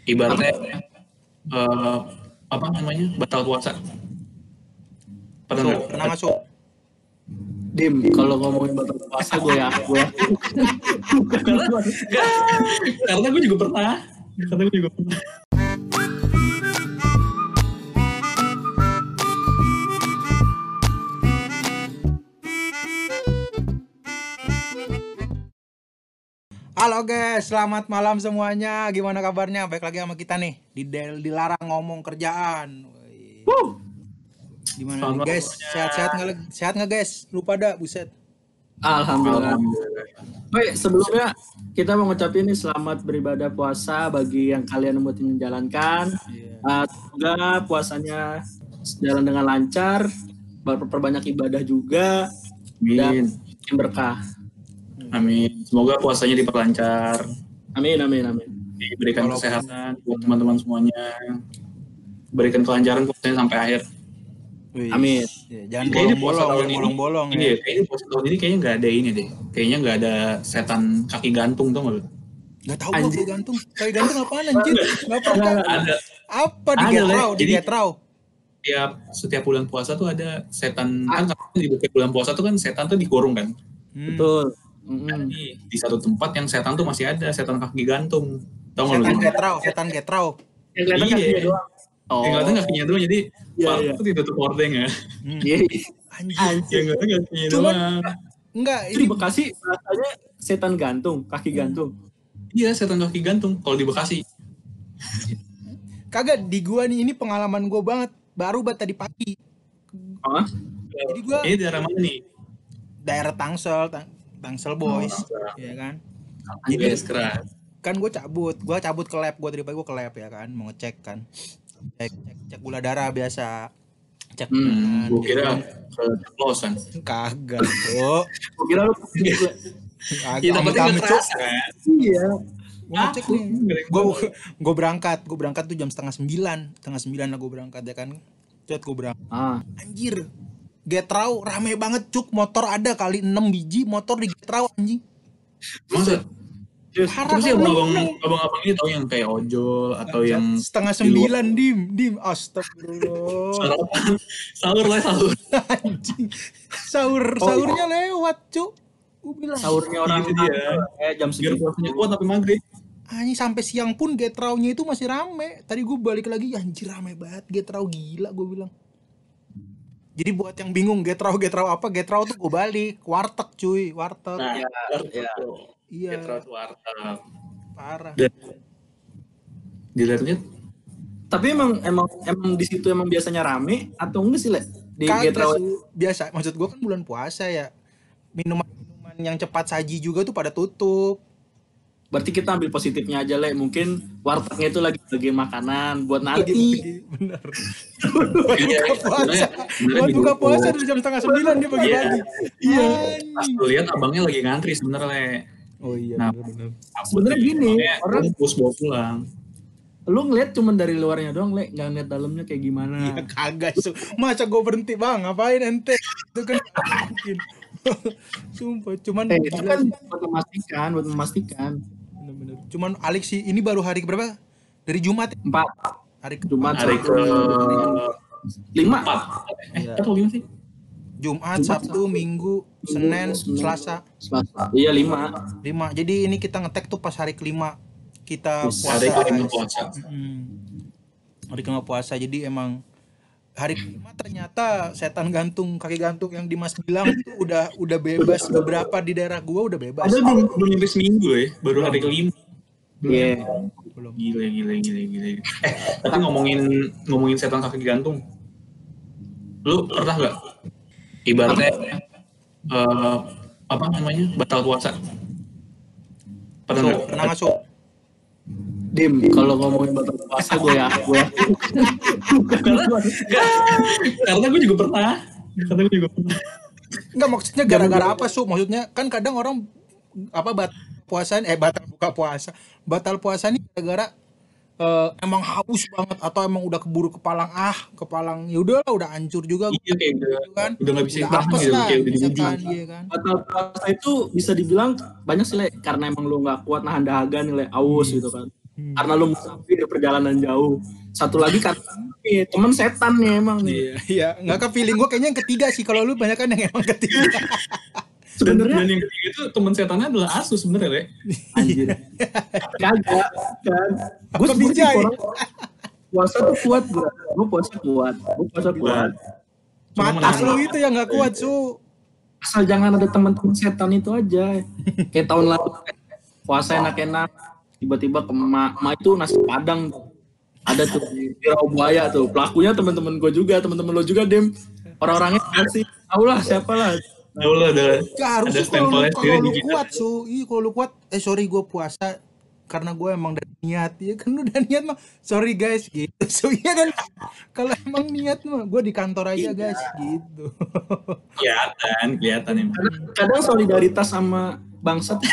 Ibaratnya eh, apa namanya, batal puasa. Pernah nggak? Pernah nggak, Su? Dim, kalau ngomongin batal puasa gue ya. Karena gue juga pernah. Halo guys, selamat malam semuanya. Gimana kabarnya? Baik lagi sama kita nih di Dilarang Ngomong Kerjaan. Gimana nih, Selamat guys? semuanya. Sehat nggak guys? Lu pada buset. Alhamdulillah. Baik, sebelumnya kita mau ngucapin nih selamat beribadah puasa bagi yang kalian mau menjalankan. Semoga puasanya jalan dengan lancar, perbanyak ibadah juga, dan Amin. berkah. Amin. Semoga puasanya diperlancar. Amin. Diberikan kesehatan buat teman-teman semuanya. Berikan kelancaran puasanya sampai akhir. Amin. Ya, jangan Kayaknya puasa tahun ini, bolong-bolong ya. iya, kayaknya puasa tahun ini kayaknya nggak ada ini deh. Kayaknya nggak ada setan kaki gantung, tau nggak lu? Gak tahu gua kaki gantung. Kaki gantung apaan anjir? Gak pernah. Ada. Apa di Getrau? Setiap bulan puasa tuh ada setan, kan di bulan puasa tuh kan setan tuh dikurung kan. Betul. Di satu tempat yang setan tuh masih ada, setan kaki gantung. Tahu nggak lu? Setan Getrau. Yang kelihatan kakinya doang. Yang kelihatan kakinya doang, jadi itu ditutup hordeng ya. Iya. Yang kelihatan kakinya doang. Enggak, Di Bekasi rasanya setan gantung, kaki gantung. Iya, setan kaki gantung kalau di Bekasi. Kagak, di gua nih, ini pengalaman gua banget. Baru tadi pagi. Jadi gua ini daerah mana nih? Daerah Tangsel Boys, ya kan. Jadi keras. Kan gue cabut ke lab, tadi pagi gue ke lab ya kan, mau ngecek kan. Cek gula darah biasa. Cek gue kira keceplosan. Kagak, Bro. Gue kira lu Iya, tapi nggak terasa kan? Iya. Ngecek nih. Gue berangkat tuh jam setengah 9 lah gue berangkat ya kan. Gue berangkat. Anjir. Getrau rame banget cuk, motor ada kali 6 biji motor di Getrau anjing. Masa? Terus ya abang-abang ini tau yang kayak ojol atau yang setengah 9 dim astagfirullah. Sahur anjing. Sahurnya lewat cuk. Gue bilang sahurnya orang itu dia. Kayak jam biar puasanya kuat tapi maghrib. Anjing sampai siang pun Getraunya itu masih rame. Tadi gue balik lagi, anjir rame banget Getrau, gila gue bilang. Jadi buat yang bingung Getrau apa? Getrau tuh gue balik warteg cuy, warteg. Nah, iya. Getrau tuh warteg. Parah. Dilihat-lihat. Tapi emang di situ emang biasanya rame atau enggak sih, Le? Di Getrau biasa. Maksud gue kan bulan puasa ya. Minuman yang cepat saji juga tuh pada tutup. Berarti kita ambil positifnya aja, Le. Mungkin wartegnya itu lagi makanan buat nanti. Bener. Buat buka puasa dari jam 8:30 dia bagi-bagi. Iya. Pas lu lihat abangnya lagi ngantri sebenarnya, Le. Oh iya. Nah, sebenarnya gini, orang bungkus bawa pulang. Lu ngeliat cuman dari luarnya doang, Le, nggak ngeliat dalamnya kayak gimana. Iya kagak, masa gue berhenti bang, ngapain ente? Itu kan mungkin. Sumpah, cuman itu kan buat memastikan. Bener. Cuman Alex sih, ini baru hari keberapa? Dari Jumat 4. Hari Jumat hari ke 5. Apa gimana sih? Jumat, Sabtu, Minggu, Senin, Selasa. Iya 5. Jadi ini kita ngetek tuh pas hari kelima kita puasa. Hari kelima puasa. Hari kelima puasa. Jadi emang hari kelima ternyata setan gantung, kaki gantung yang Dimas bilang itu udah bebas. Beberapa di daerah gua udah bebas. Ada belum nyampe seminggu ya, baru hari kelima. Iya. Belum. Gila. Tapi ngomongin setan kaki gantung, lu pernah nggak? Ibaratnya apa namanya, batal puasa? Pernah nggak? Masuk. Dim, kalau ngomongin batal puasa gue karena gue juga pernah. Enggak, maksudnya gara-gara apa, Su? Maksudnya kan kadang orang batal buka puasa. Batal puasa nih gara-gara emang haus banget atau emang udah keburu kepalang ya udahlah, udah hancur juga. Iya, kayak kan udah nggak bisa tahan gitu, kayak udah kan, iya kan. Batal puasa itu bisa dibilang banyak sih, Le, karena emang lu nggak kuat nahan dahaga nih, Le, aus gitu kan. karena lu musafir perjalanan jauh. Satu lagi karena temen setan nih emang nih. Iya, nggak ke feeling gue kayaknya yang ketiga sih. Kalau lu banyak kan yang emang ketiga. Sebenarnya dan yang ketiga itu teman setannya adalah Asus sebenarnya, Le. Anjir. Kagak kan. Gue Apa sebenarnya Binjai? orang puasa tuh kuat, bro. Gue puasa kuat. Matas lu itu yang nggak kuat, Su. Asal jangan ada teman-teman setan itu aja. Kayak tahun lalu puasa enak-enak, tiba-tiba ke emak itu nasi padang. Ada tuh di Raubaya tuh. Pelakunya teman-teman gue juga, teman-teman lo juga, Dem. Orang-orangnya sih, tahu lah siapa lah. Tahu lah ada Harusnya stempelnya kalau lu sendiri. kuat, Su. Iya, kalau lu kuat, sorry gue puasa karena gue emang dari niat. Ya kan lu udah niat mah, sorry guys gitu. So iya kan, kalau emang niat mah gue di kantor aja guys gitu. Kelihatan emang. Kadang solidaritas sama bangsa tuh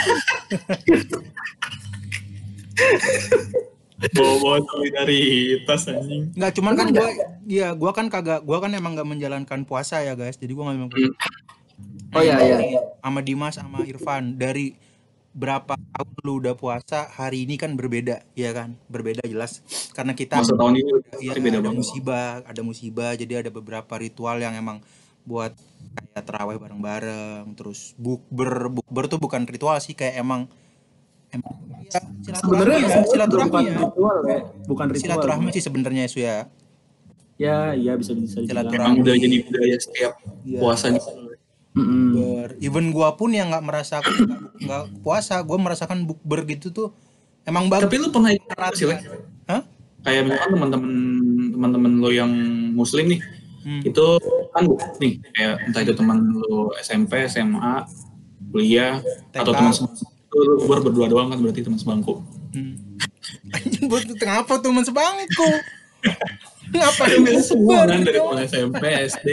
Bawa solidaritas anjing. Nggak, cuman kan gue kan emang nggak menjalankan puasa ya guys. Jadi gue nggak memang. Oh iya. Sama Dimas sama Irfan dari berapa tahun lu udah puasa, hari ini kan berbeda, ya kan? Berbeda jelas karena kita Masa tahun ini ya, beda ada banget. ada musibah, jadi ada beberapa ritual yang emang buat kayak terawih bareng-bareng, terus bukber tuh bukan ritual sih, kayak emang ya, Sebenarnya silaturahmi bukan ya. ritual ya, bukan ritual. Silaturahmi sih sebenarnya Su ya. Ya bisa dibilang. Emang udah jadi budaya setiap puasa gitu. Even gua pun yang nggak merasakan nggak puasa, gua merasakan bukber gitu tuh emang bagus. Tapi lu pernah ikut sih, Le? Hah? Kayak misalkan teman-teman lo yang muslim nih, itu kan nih kayak entah itu teman lo SMP, SMA, kuliah, atau teman sebangku, lu berdua doang kan berarti teman sebangku. Anjing, buat ngapa teman sebangku? Ngapain Semua kan dari mulai SMP, SD,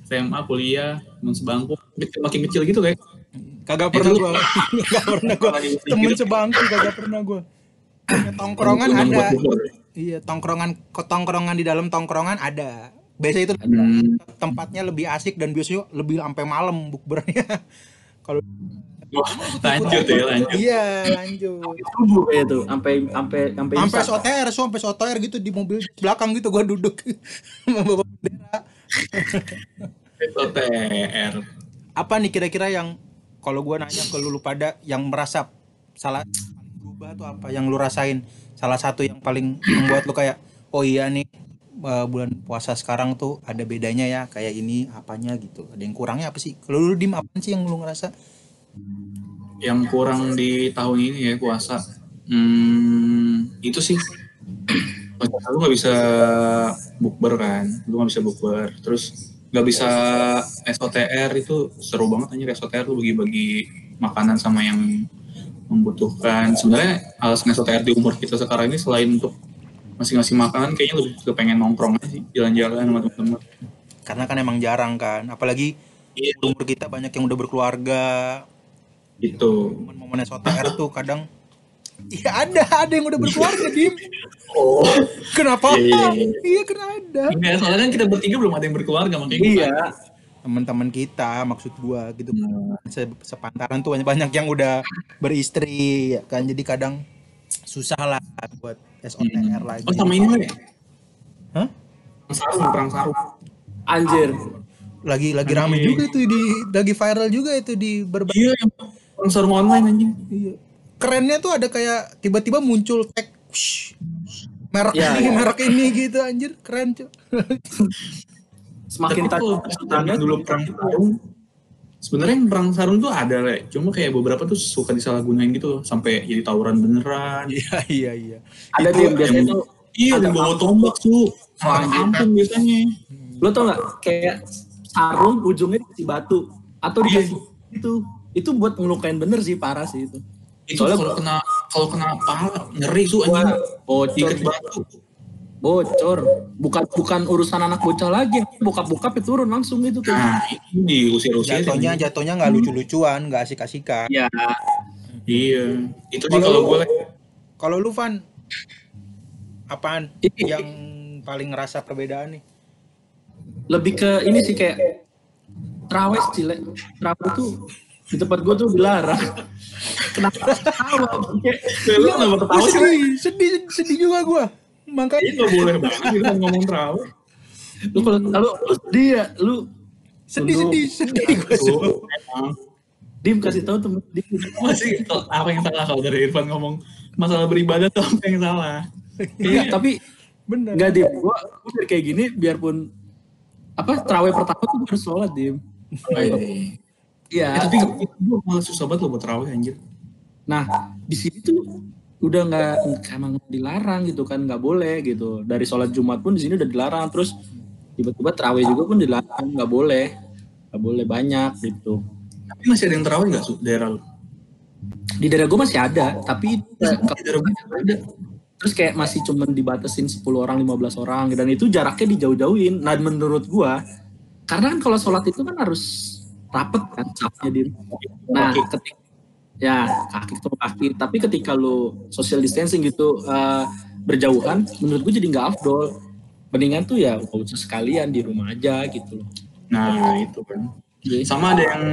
SMA, kuliah, teman sebangku, makin kecil gitu kayak. Kagak pernah gua. Temen sebangku kagak pernah gua. Tongkrongan ada. Iya, tongkrongan di dalam tongkrongan ada. Biasanya itu tempatnya lebih asik dan biasanya lebih sampai malam bukbernya. Kalau lanjut. Iya, lanjut. Subuh kayak tuh, sampai soter gitu di mobil belakang gitu gua duduk membawa bendera. SOTR. Apa nih kira-kira yang kalau gua nanya ke lu pada yang merasa salah berubah tuh apa yang lu rasain? Salah satu yang paling membuat lu kayak oh iya nih bulan puasa sekarang tuh ada bedanya ya kayak ini apanya gitu. Ada yang kurangnya apa sih? Kalau lu Dim, apa sih yang lu ngerasa? Yang kurang di tahun ini ya puasa, itu sih. Lu nggak bisa bukber kan, terus nggak bisa SOTR. Itu seru banget anjir SOTR, lu bagi-bagi makanan sama yang membutuhkan. Sebenarnya alasan SOTR di umur kita sekarang ini selain untuk masing-masing makanan, kayaknya lebih kepengen nongkrong aja sih, jalan-jalan sama teman-teman. Karena kan emang jarang kan, apalagi umur kita banyak yang udah berkeluarga. Gitu. Momen SOTR tuh kadang iya ada yang udah berkeluarga, Dim. Oh. Kenapa? Iya karena ada. Enggak, soalnya kan kita bertiga belum ada yang berkeluarga makanya. Iya. Teman-teman kita maksud gua gitu. Sepantaran tuh banyak yang udah beristri ya kan, jadi kadang susah lah buat SOTR lagi. Oh sama ini ya? Hah? Perang sarung. Anjir. Lagi rame juga itu lagi viral juga itu di berbagai. Iya, perang sarung online anjing. Iya. Kerennya tuh ada kayak tiba-tiba muncul tag merek ini gitu anjir, keren cuy. Semakin tadi dulu perang sarung. Sebenarnya perang sarung tuh ada, Le. Cuma kayak beberapa tuh suka disalahgunain gitu sampai jadi tawuran beneran. Iya. Ada di biasanya tuh ada bawa tombak tuh. Ampun biasanya. Lo tau nggak kayak sarung ujungnya dikasih batu atau dikasih itu buat ngelukain bener sih, parah sih itu. Itu kalau kena pala ngeri tuh anjing. Bocor. Bukan urusan anak bocah lagi. Bokap turun langsung itu tuh. Nah, itu diusir-usir. Jatuhnya nggak lucu-lucuan, nggak asik-asikan. Iya. Itu sih kalau boleh. Kalau lu Van, apaan yang paling ngerasa perbedaan nih? Lebih ke ini sih kayak terawih sih, Le. Terawih itu Di tempat gue tuh dilarang. Kenapa ketawa? Lu kenapa ketawa sih? Sedih juga gue. Makanya Ini nggak boleh banget kita ngomong terawih. Lu kalau lu sedih ya, lu sedih gue Tuh, emang. Dim kasih tahu temen Dim. Masih apa yang salah kalau dari Irfan ngomong masalah beribadah tuh apa yang salah? Iya, tapi bener. enggak Dim, gua biar kayak gini biarpun terawih pertama tuh harus sholat Dim. Iya. Tapi gue malah susah banget loh buat terawih anjir. Nah, di sini tuh udah emang dilarang gitu kan, nggak boleh gitu. Dari sholat Jumat pun di sini udah dilarang, terus tiba-tiba terawih juga pun dilarang, nggak boleh banyak gitu. Tapi masih ada yang terawih nggak daerah lu? Di daerah gue masih ada, tapi Di daerah gue ada. terus kayak masih cuman dibatasin 10 orang, 15 orang, dan itu jaraknya dijauh-jauhin. Nah, menurut gue, karena kan kalau sholat itu kan harus rapet kan, safnya Dim. Nah, kaki ketemu kaki. Tapi ketika lu social distancing gitu berjauhan, menurut gue jadi nggak afdol. Mendingan tuh ya gak usah sekalian di rumah aja gitu loh. Nah itu kan. Sama ada yang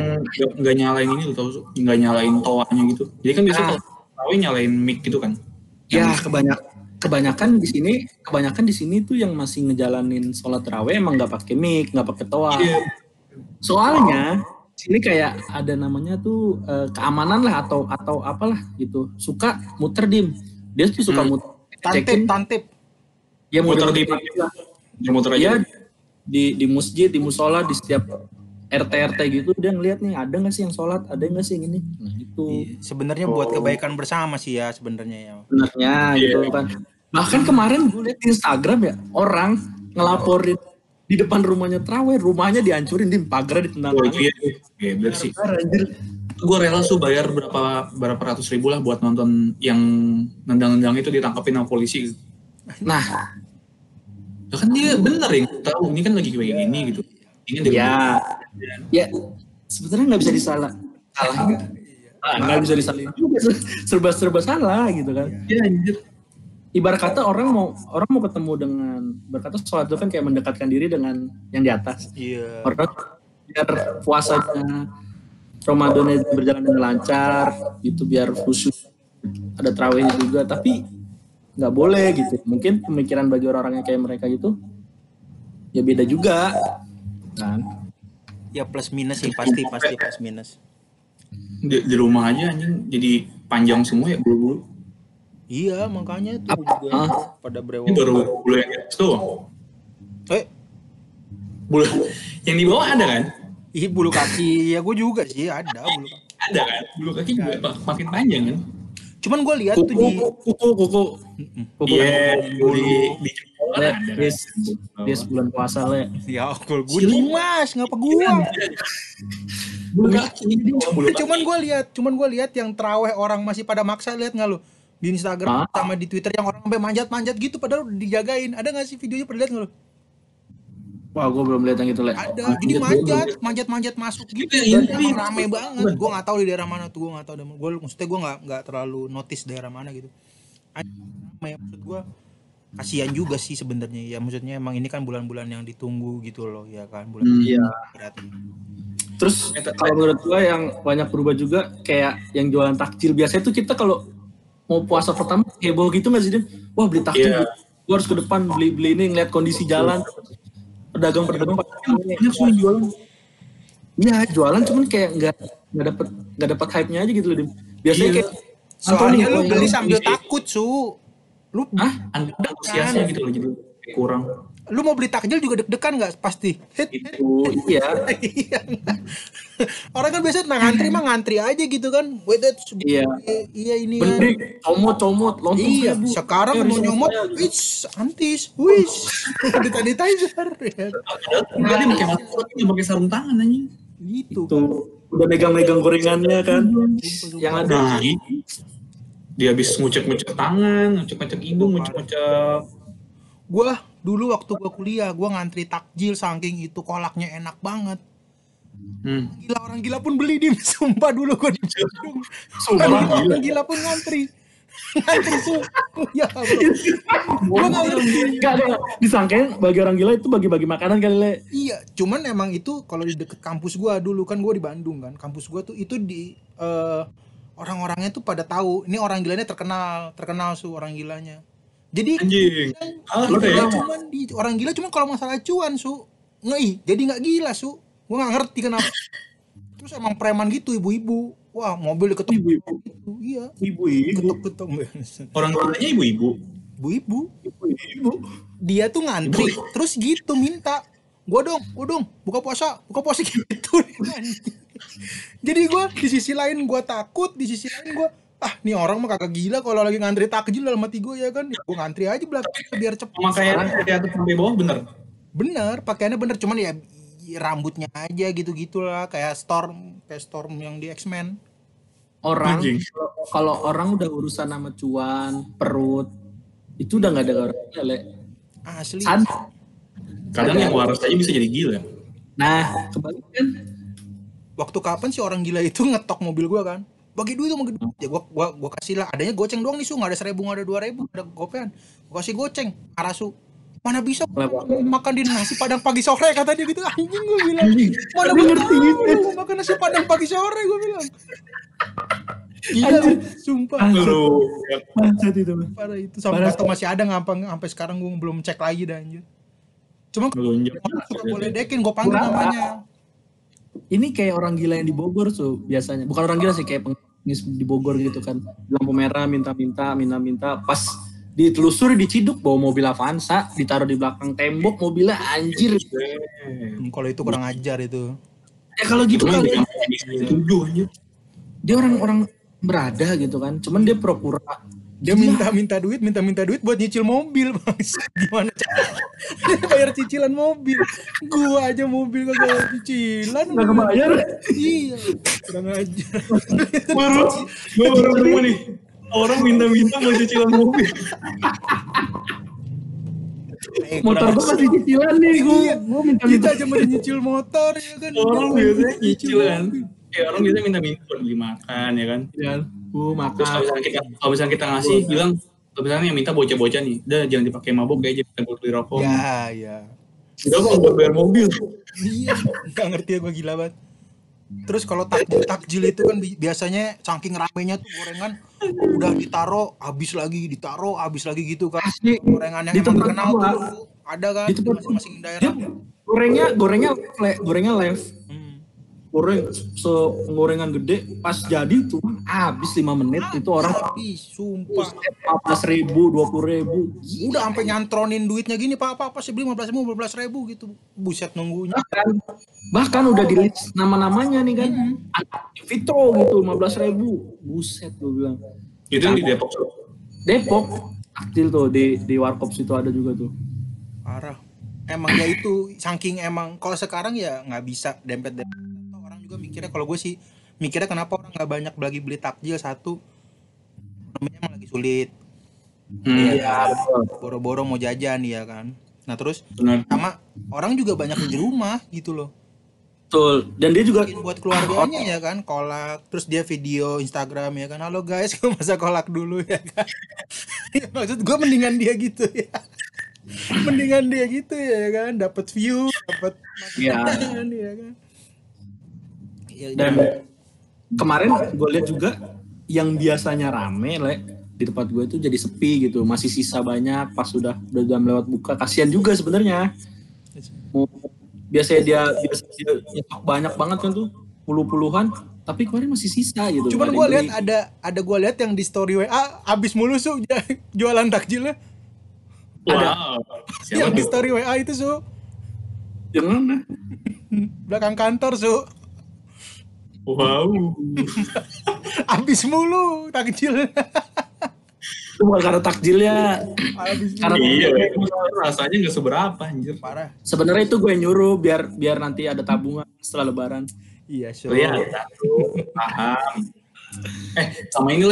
nggak nyalain ini, lu tau, nggak nyalain toanya gitu. Jadi kan biasanya kalau terawih nyalain mic gitu kan. Ya kebanyakan di sini tuh yang masih ngejalanin sholat tarawih emang nggak pakai mic, nggak pakai toa. Iya. Soalnya sini kayak ada namanya tuh keamanan lah atau apalah gitu. Suka muter Dim. Dia tuh suka muter. Tantip. Ya muter aja. Ya di masjid, di musola, di setiap RT gitu dia ngeliat nih ada nggak sih yang sholat, ada nggak sih yang ini. Nah itu. Sebenarnya buat kebaikan bersama sih ya sebenarnya ya. Sebenarnya gitu kan. Bahkan kemarin gue liat di Instagram ya orang ngelaporin di depan rumahnya terawih, rumahnya dihancurin, di pagar ditendang. Oh iya, bener sih. Gue rela tuh bayar berapa ratus ribu lah buat nonton yang nendang-nendang itu ditangkapin sama polisi. Nah, kan dia bener yang tahu ini kan lagi kayak gini gitu. Ini ya sebenarnya nggak bisa nggak bisa disalahin juga, serba salah gitu kan. Iya anjir. Ibarat kata orang mau ketemu dengan, berkata sholat itu kan kayak mendekatkan diri dengan yang di atas. Iya. Orang biar puasanya Ramadan berjalan dengan lancar, gitu biar khusyuk, ada tarawihnya juga, tapi nggak boleh gitu. Mungkin pemikiran bagi orang-orang yang kayak mereka gitu, ya beda juga, kan? Ya plus minus sih pasti plus minus. Di rumah aja anjing jadi panjang semua ya bulu-bulu. Iya makanya tuh juga pada brewok. Ini baru bulu yang di atas doang. Bulu yang di bawah ada kan? Iya bulu kaki ya gue juga sih ada bulu kaki. Ada kan? Bulu kaki juga makin panjang kan? Cuman gue lihat tuh di kuku. Iya, di dia sebulan puasa le. Ya aku gue Dimas ngapa gue? Bulu kaki. Cuman gue lihat yang terawih orang masih pada maksa, lihat nggak lu? Di Instagram sama di Twitter yang orang sampai manjat-manjat gitu padahal dijagain. Ada nggak sih videonya, pernah lihat nggak lu? Wah, gue belum lihat yang itu, Le. Ada, jadi manjat masuk gitu. Dan rame banget. Gue nggak tahu di daerah mana tuh, gue nggak tahu. Maksudnya gue nggak terlalu notice daerah mana gitu. Maksud gue kasihan juga sih sebenarnya. Ya maksudnya emang ini kan bulan-bulan yang ditunggu gitu loh, ya kan. Iya. Terus kalau menurut gue yang banyak berubah juga kayak yang jualan takjil. Biasanya tuh kita kalau mau puasa pertama heboh gitu nggak sih, Dim? Wah, beli takjil. Gue harus ke depan beli ini, ngeliat kondisi jalan. Pedagang banyak semua jualan. Iya, jualan cuman kayak nggak dapat hype-nya aja gitu loh, Dim. Biasanya kayak soalnya lu beli sambil takut, Su. Lu antusiasnya gitu loh, jadi kurang. Lu mau beli takjil juga deg-degan nggak pasti? Itu iya. Orang kan biasa ngantri aja gitu kan. Iya ini kan. Comot lontong. Iya, sekarang mau nyomot, antis, sanitizer. Tadi pakai masker, pakai sarung tangan anjing. Gitu. Udah megang gorengannya kan. Yang ada. Dia habis ngucek-ngucek tangan, ngucek-ngucek hidung, ngucek-ngucek. Gua dulu waktu gua kuliah, gua ngantri takjil saking itu kolaknya enak banget. Gila, orang gila pun beli, Dim. Sumpah dulu gua di Bandung. Orang gila pun ngantri. Ngantri su. Ya bro. Enggak ada. Disangkain bagi orang gila itu bagi-bagi makanan kali Le. Iya, cuman emang itu kalau di deket kampus gua dulu kan, gua di Bandung kan. Kampus gua tuh itu di orang-orangnya tuh pada tahu ini orang gilanya terkenal su orang gilanya. Jadi Anjing. cuman di orang gila cuman kalau masalah cuan su jadi nggak gila su. Gua nggak ngerti kenapa. Terus emang preman gitu ibu-ibu. Wah mobil diketok Ibu-ibu. gitu. Iya. Ibu-ibu. Ketok-ketok. Orang tuanya ibu-ibu. Ibu-ibu. Ibu-ibu. Dia tuh ngantri terus gitu minta. Gua dong buka puasa gitu. Jadi gua di sisi lain gua takut, di sisi lain gua nih orang mah kagak gila kalau lagi ngantri takjil dalam hati gue ya kan. Gua ngantri aja belakang biar cepet. Makanya dari atas sampai bawah bener. Bener, pakaiannya bener cuman ya rambutnya aja gitu-gitulah kayak Storm yang di X-Men. Orang kalau orang udah urusan sama cuan, perut, itu udah nggak ada orangnya Le. Asli. Kadang yang waras aja bisa jadi gila. Nah, kebalikan. Waktu kapan sih orang gila itu ngetok mobil gua kan? Bagi duit dong, ya gua kasih lah. Adanya goceng doang nih su, nggak ada 1.000, nggak ada 2.000, nggak ada gopean. Gua kasih goceng, arasu. Mana bisa makan di nasi padang pagi sore kata dia gitu. Anjing gua bilang. Mana ngerti gitu. Makan nasi padang pagi sore gua bilang. Gila, sumpah. Lu Bangsat itu. Parah itu sampai masih ada sampai sekarang gua belum cek lagi dah anjir. Cuma ngelunjak. suka boleh dekin gua panggil namanya. Ini kayak orang gila yang di Bogor tuh biasanya. Bukan orang gila sih, kayak pengis di Bogor gitu kan. Lampu merah minta-minta. Pas ditelusuri diciduk bawa mobil Avanza, ditaruh di belakang tembok mobilnya anjir. Kalau itu kurang ajar itu. Ya kalau gitu kan Dituduh aja. dia orang berada gitu kan. Cuman dia pura-pura. Dia minta duit buat nyicil mobil, Bang. Gimana cara? Dia bayar cicilan mobil. Gua aja mobil kagak bayar cicilan. Nggak kebayar. Iya. Kurang ajar. Gua baru nemu nih. Orang minta mau cicilan mobil. Motor gua masih cicilan nih, gua minta Kita aja mau nyicil motor ya kan. Orang biasanya cicilan. Orang biasanya minta buat beli makan ya kan. Ya, Terus makan. kalau misalnya kita ngasih bilang, kalau misalnya yang minta bocah-bocah nih, udah jangan dipakai mabuk kayak aja buat beli rokok. Ya. Udah mau buat bayar mobil. Iya, nggak ngerti ya gue gila banget. Terus kalau takjil itu kan biasanya saking ramenya tuh gorengan udah habis lagi gitu kan. Gorengan yang emang terkenal tuh ada kan di masing-masing daerah. Gorengnya live. Goreng gorengan gede pas jadi cuma habis 5 menit itu orang habis sumpah 15.000 20.000 udah sampai nyantronin duitnya gini pak sih beli 15.000 gitu buset nunggunya bahkan udah di list nama-namanya nih kan Vitro gitu 15.000 buset gue bilang itu di Depok aktif tuh di Warkop situ ada juga tuh parah emang ya itu saking emang kalau sekarang ya nggak bisa dempet orang juga mikirnya kalau gue sih mikirnya kenapa orang nggak banyak beli takjil satu namanya emang lagi sulit iya boro-boro mau jajan ya kan nah terus benar. sama orang juga banyak di rumah gitu loh betul dan dia juga buat keluarganya ya kan kolak terus dia video Instagram ya kan halo guys gue masak kolak dulu ya kan maksud gue mendingan dia gitu ya kan dapat view dapat makanan ya kan dan kemarin gue lihat juga yang biasanya rame di tempat gue itu jadi sepi gitu masih sisa banyak pas udah jam lewat buka kasihan juga sebenarnya biasanya dia banyak banget kan tuh puluhan tapi kemarin masih sisa gitu cuman gue lihat ada gue lihat yang di story WA abis mulu su jualan takjilnya Wow. Yang di story WA itu su yang mana belakang kantor su Wow. Abis mulu takjil. Itu bukan karena takjilnya. Karena iya, rasanya nggak seberapa anjir. Parah. Sebenarnya itu gue nyuruh biar nanti ada tabungan setelah lebaran. Iya, sure. Iya, paham. Sama ini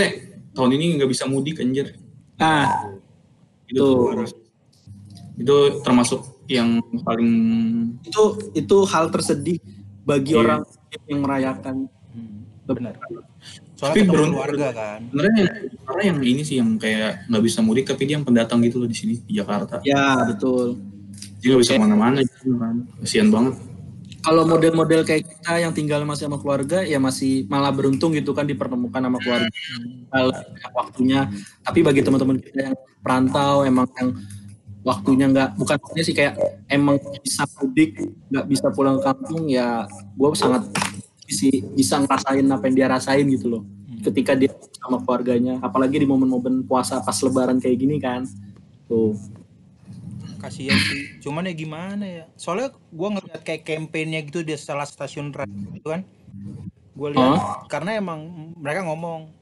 tahun ini nggak bisa mudik anjir. Nah, itu termasuk yang paling itu hal tersedih bagi orang yang merayakan. Benar. Soalnya Tapi ketemu keluarga kan. Sebenarnya karena yang ini sih yang kayak nggak bisa mudik tapi dia yang pendatang gitu loh di sini di Jakarta. Ya betul. Dia nggak bisa kemana-mana gitu kan. Kasian banget. Kalau model-model kayak kita yang tinggal masih sama keluarga ya masih malah beruntung gitu kan dipertemukan sama keluarga kalau waktunya. Tapi bagi teman-teman kita yang perantau emang yang waktunya bukan maksudnya sih kayak emang bisa mudik nggak bisa pulang ke kampung ya gue sangat bisa ngerasain apa yang dia rasain gitu loh ketika dia sama keluarganya, apalagi di momen-momen puasa pas lebaran kayak gini kan tuh. Kasian sih, cuman ya gimana ya, soalnya gue ngeliat kayak kampanyenya gitu di salah stasiun radio gitu kan, gue lihat karena emang mereka ngomong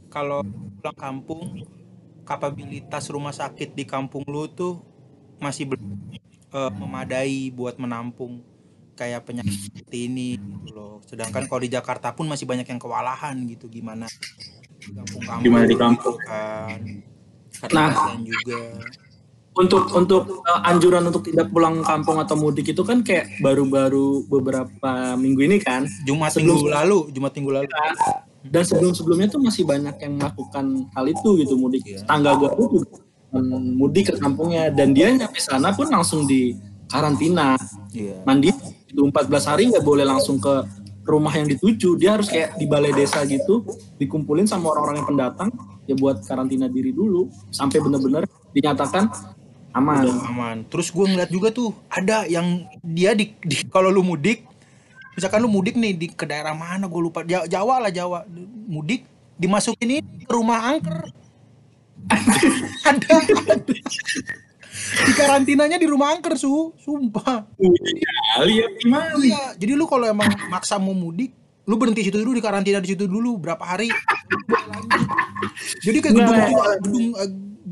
kalau pulang kampung kapabilitas rumah sakit di kampung lu tuh masih belum memadai buat menampung kayak penyakit seperti ini gitu loh. Sedangkan kalau di Jakarta pun masih banyak yang kewalahan gitu, gimana di kampung-kampung Gimana di kampung gitu kan. Karena kasihan juga. Untuk anjuran untuk tidak pulang kampung atau mudik itu kan kayak baru-baru beberapa minggu ini kan. Jumat minggu lalu. Dan sebelum-sebelumnya tuh masih banyak yang melakukan hal itu gitu, mudik. Tetangga gue tuh mudik ke kampungnya dan dia nyampe sana pun langsung di karantina. Mandi itu 14 hari nggak boleh langsung ke rumah yang dituju. Dia harus kayak di balai desa gitu, dikumpulin sama orang-orang yang pendatang ya buat karantina diri dulu sampai benar-benar dinyatakan aman. Terus gue ngeliat juga tuh ada yang dia di kalau lu mudik, misalkan lu mudik nih ke daerah mana gue lupa, Jawa mudik dimasukin ini ke rumah angker. ada di karantinanya di rumah angker sumpah. Ya gimana? Iya, jadi lu kalau emang maksa mau mudik, lu berhenti situ dulu, di karantina di situ dulu berapa hari. Jadi kayak gedung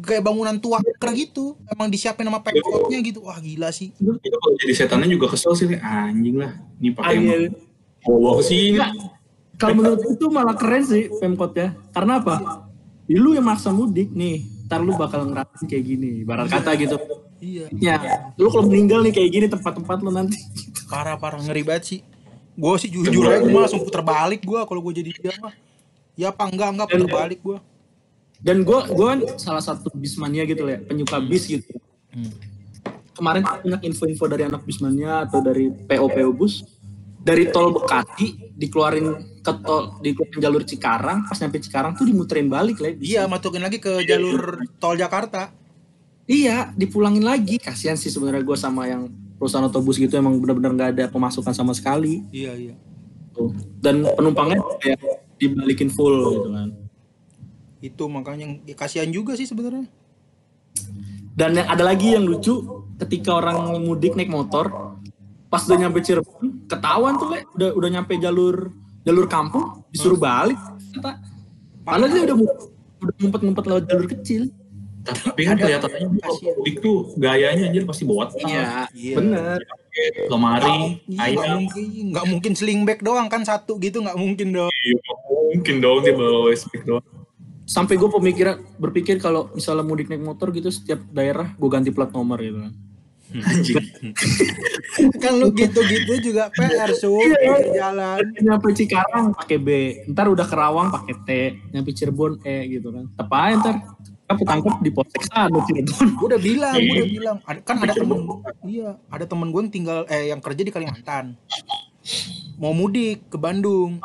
kayak bangunan tua gitu, emang disiapin sama pemkotnya gitu. Wah gila sih. Itu kalau jadi setannya juga kesel sih, anjing lah. Ini pakai wow sih. Kalau menurut itu malah keren sih pemkotnya. Karena apa? Lu yang maksa mudik nih, ntar lu bakal ngerasain kayak gini, ibarat kata gitu. Iya. Ya, lu kalau meninggal nih kayak gini tempat-tempat lu nanti. Parah ngeri banget sih. Gue sih jujur aja gue langsung puter balik gue kalau gue jadi dia mah. Ya apa enggak puter balik gue. Dan gue kan salah satu bismania gitu ya, penyuka bis gitu. Kemarin banyak info-info dari anak bismania atau dari PO bus, dari tol Bekasi dikeluarin ke jalur Cikarang, pas nyampe Cikarang tuh dimuterin balik lah. Iya, masukin lagi ke jalur tol Jakarta. Iya, dipulangin lagi. Kasihan sih sebenarnya gue sama yang perusahaan otobus gitu, emang benar-benar nggak ada pemasukan sama sekali. Iya. Tuh. Dan penumpangnya kayak dibalikin full gitu kan. Itu makanya ya, kasihan juga sih sebenarnya. Dan yang ada lagi yang lucu, ketika orang mudik naik motor, pas udah nyampe Cirebon, ketahuan tuh udah nyampe jalur kampung, disuruh balik. Padahal dia udah ngumpet-ngumpet lewat jalur kecil. Tapi kan kelihatannya mudik tuh gayanya anjir pasti bawa tas. Iya. Bener. Lemari, ayam. Nggak mungkin sling bag doang kan satu gitu, nggak mungkin dong. Iya, mungkin dong dia bawa waistbag doang. Sampai gue berpikir kalau misalnya mudik naik motor gitu, setiap daerah gue ganti plat nomor gitu kan. Anjing. Kan lu gitu-gitu juga PR jalan. Nyampe Cikarang pakai B, ntar udah Kerawang pakai T, nyampe Cirebon gitu kan. Tepain ntar ketangkep di Polsek sana Cirebon. Gue udah bilang, kan ada temen gue yang tinggal yang kerja di Kalimantan. Mau mudik ke Bandung.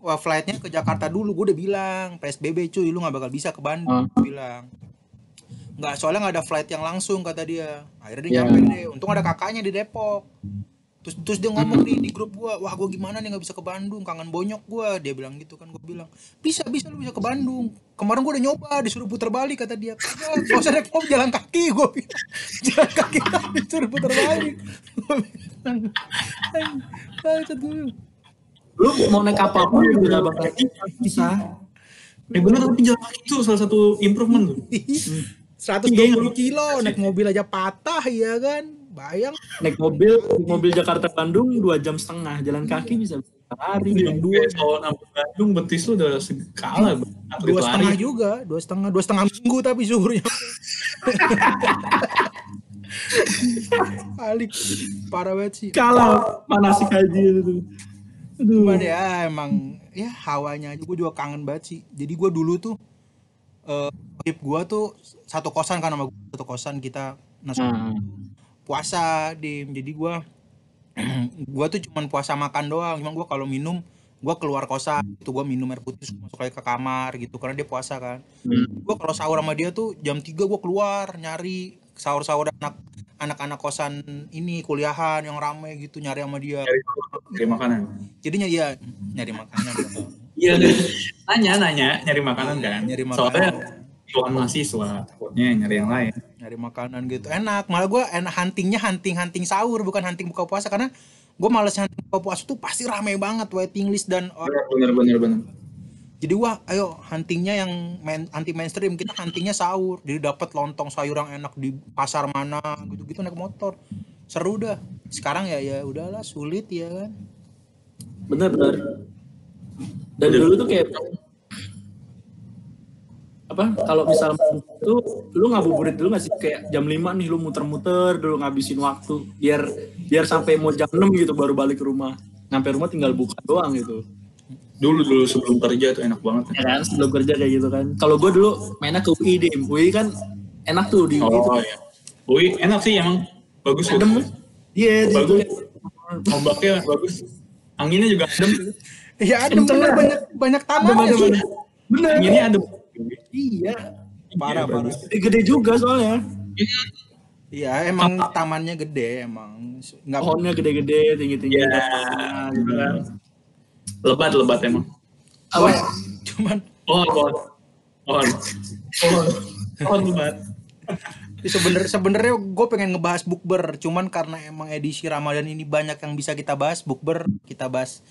Wah, flightnya ke Jakarta dulu. Gue udah bilang PSBB cuy, lu gak bakal bisa ke Bandung. Bilang nggak, soalnya nggak ada flight yang langsung kata dia. Akhirnya dia nyampe deh. Untung ada kakaknya di Depok. Terus dia ngomong di grup gue, wah gue gimana nih nggak bisa ke Bandung, kangen bonyok gue. Dia bilang gitu kan. Gue bilang bisa lu bisa ke Bandung. Kemarin gue udah nyoba, disuruh puter balik kata dia. Gak usah naik mobil, jalan kaki. Gue bilang jalan kaki disuruh puter balik. Gue bilang lu mau naik kapal pun udah bakal bisa. Bener, tapi jalan kaki itu salah satu improvement tuh. 120 kilo naik mobil aja patah ya kan, bayang. Naik mobil Jakarta Bandung 2,5 jam, jalan kaki bisa hari. Jam 2 kalau sampai Bandung betis lu udah segala. 2,5 juga, 2,5 minggu tapi suhunya. Alik parah banget sih. Kalah manasik haji itu. Cuman ya emang ya hawanya aja gue juga kangen banget sih. Jadi gue dulu tuh tip gue tuh satu kosan kan sama gue, satu kosan kita puasa jadi gue tuh cuman puasa makan doang. Emang gue kalau minum gue keluar kosan itu gue minum air putih masuk lagi ke kamar gitu karena dia puasa kan. Gue kalau sahur sama dia tuh jam 3 gue keluar nyari sahur anak-anak kosan ini kuliahan yang rame gitu nyari sama dia. Nyari makanan. Jadinya ya nyari makanan. Iya, nanya nyari makanan kan. Nyari makanan. Soalnya tuan mahasiswa takutnya nyari yang lain. Nyari makanan gitu enak. Malah gue hunting sahur bukan hunting buka puasa karena gue males hunting buka puasa tuh pasti rame banget waiting list dan Bener. jadi wah ayo huntingnya yang anti mainstream, kita huntingnya sahur jadi dapat lontong sayur yang enak di pasar mana gitu naik motor seru dah. Sekarang ya udahlah sulit ya kan. Bener. Dan dulu tuh kayak apa kalau misal tuh lu ngabuburit dulu nggak sih kayak jam 5 nih lu muter-muter dulu ngabisin waktu biar sampai mau jam 6 gitu baru balik ke rumah, sampai rumah tinggal buka doang gitu. Dulu sebelum kerja tuh enak banget ya kan, sebelum kerja kayak gitu kan. Kalau gue dulu mainnya ke UI deh, UI kan enak tuh di UI tuh. Iya. UI enak sih emang, bagus adem. Iya, bagus. Ombaknya bagus, anginnya juga adem. Iya adem bener, banyak tanah. Bener. Anginnya adem. Iya. Parah. Gede juga soalnya. Iya emang tamannya gede emang. Nggak pohonnya gede-gede, tinggi-tinggi. Iya. Gitu kan. Lebat emang. Apa? Cuman pohon lebat. Sebenarnya gue pengen ngebahas bukber, cuman karena emang edisi Ramadan ini banyak yang bisa kita bahas bukber, kita bahas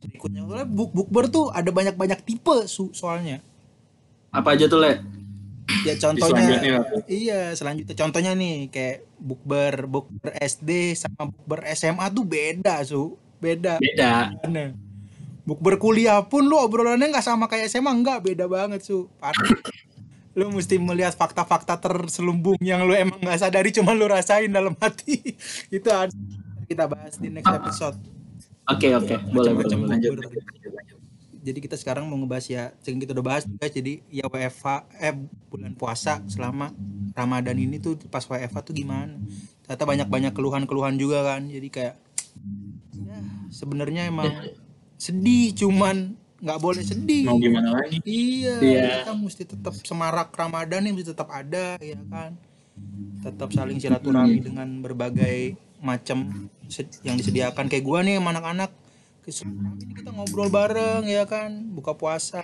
berikutnya. Soalnya bukber tuh ada banyak tipe soalnya. Apa aja tuh, Le? Ya contohnya selanjutnya contohnya nih kayak bukber SD sama bukber SMA tuh beda. Nah, bukber kuliah pun lu obrolannya nggak sama kayak SMA, nggak, beda banget lu mesti melihat fakta-fakta terselubung yang lu emang nggak sadari cuman lu rasain dalam hati. Itu ada kita bahas di next episode. Oke. Boleh. Lanjut. Jadi kita sekarang mau ngebahas ya, kita udah bahas guys. Jadi ya WFH bulan puasa selama Ramadan ini tuh pas WFH tuh gimana? Ternyata banyak keluhan juga kan. Jadi kayak ya sebenarnya emang sedih, cuman nggak boleh sedih. Mau gimana lagi? Iya. Kita mesti tetap semarak Ramadan ini mesti tetap ada, ya kan? Tetap saling silaturahmi dengan berbagai macam yang disediakan. Kayak gua nih sama anak-anak, ini kita ngobrol bareng, ya kan? Buka puasa.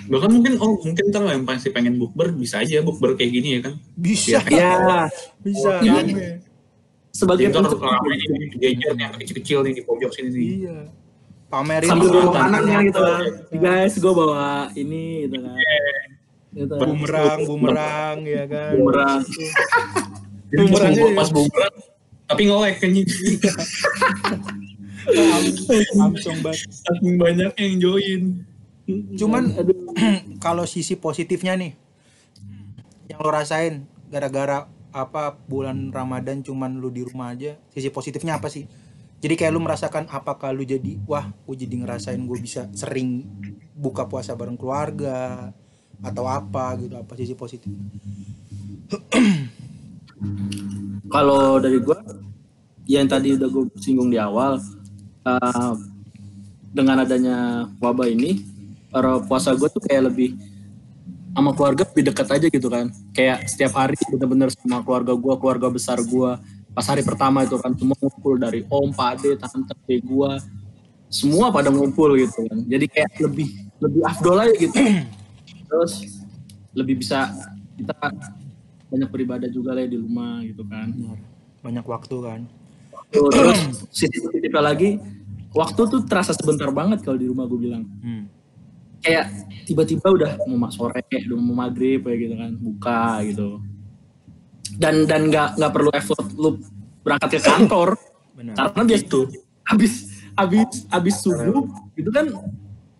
Bahkan mungkin ntar yang pasti pengen bukber bisa aja bukber kayak gini ya kan? Bisa. Ya. Bisa. Sebagai bentuk ramai jajar yang kecil-kecil nih di pojok sini nih. Iya. Pamerin sambil bawa anaknya gitu kan. Guys, gue bawa ini gitu kan. Gitu. Bumerang ya kan. Bumerang. Pas bumerang tapi nge-lag kan. Langsung banget. Saking banyak yang join. Cuman kalau sisi positifnya nih yang lo rasain gara-gara apa bulan Ramadan cuman lu di rumah aja, sisi positifnya apa sih? Jadi kayak lu merasakan apakah lu jadi gue jadi ngerasain gue bisa sering buka puasa bareng keluarga atau apa gitu, apa sisi positif? Kalau dari gue yang tadi udah gue singgung di awal, dengan adanya wabah ini puasa gue tuh kayak lebih sama keluarga lebih dekat aja gitu kan. Kayak setiap hari bener-bener sama keluarga besar gue. Pas hari pertama itu kan semua ngumpul dari om, pak ade, tante gue, semua pada ngumpul gitu kan. Jadi kayak lebih afdol aja gitu. Terus lebih bisa kita banyak beribadah juga lah di rumah gitu kan. Banyak waktu kan. Terus sisi positifnya lagi, waktu tuh terasa sebentar banget kalau di rumah gue bilang. Kayak tiba-tiba udah mau sore, udah mau maghrib kayak gitu kan, buka gitu. Dan nggak perlu effort lu berangkat ke kantor. Benar. Karena biasa tuh habis subuh gitu kan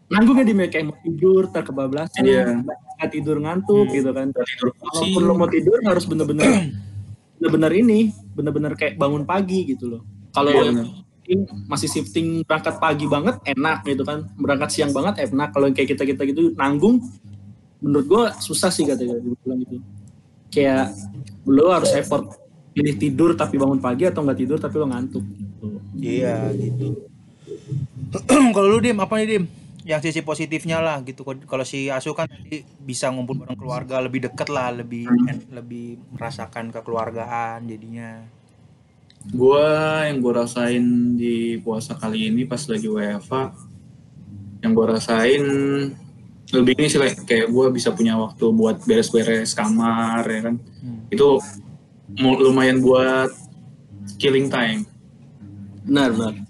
nanggungnya di kayak mau tidur terkebablasan, nggak tidur ngantuk gitu kan. Kalau lu mau tidur harus bener-bener kayak bangun pagi gitu loh. Kalau masih shifting berangkat pagi banget enak gitu kan, berangkat siang banget enak. Kalau kayak kita gitu nanggung, menurut gue susah sih katanya dia bilang gitu. Kayak lo harus effort pilih tidur tapi bangun pagi atau nggak tidur tapi lo ngantuk gitu. Iya gitu. Kalau lu Dim, apa nih Dim? Yang sisi positifnya lah gitu. Kalau si Asu kan tadi bisa ngumpul bareng keluarga, lebih deket lah, lebih merasakan kekeluargaan jadinya. Yang gue rasain di puasa kali ini pas lagi WFA, yang gue rasain lebih ini sih kayak gue bisa punya waktu buat beres-beres kamar ya kan. Itu lumayan buat killing time. Benar.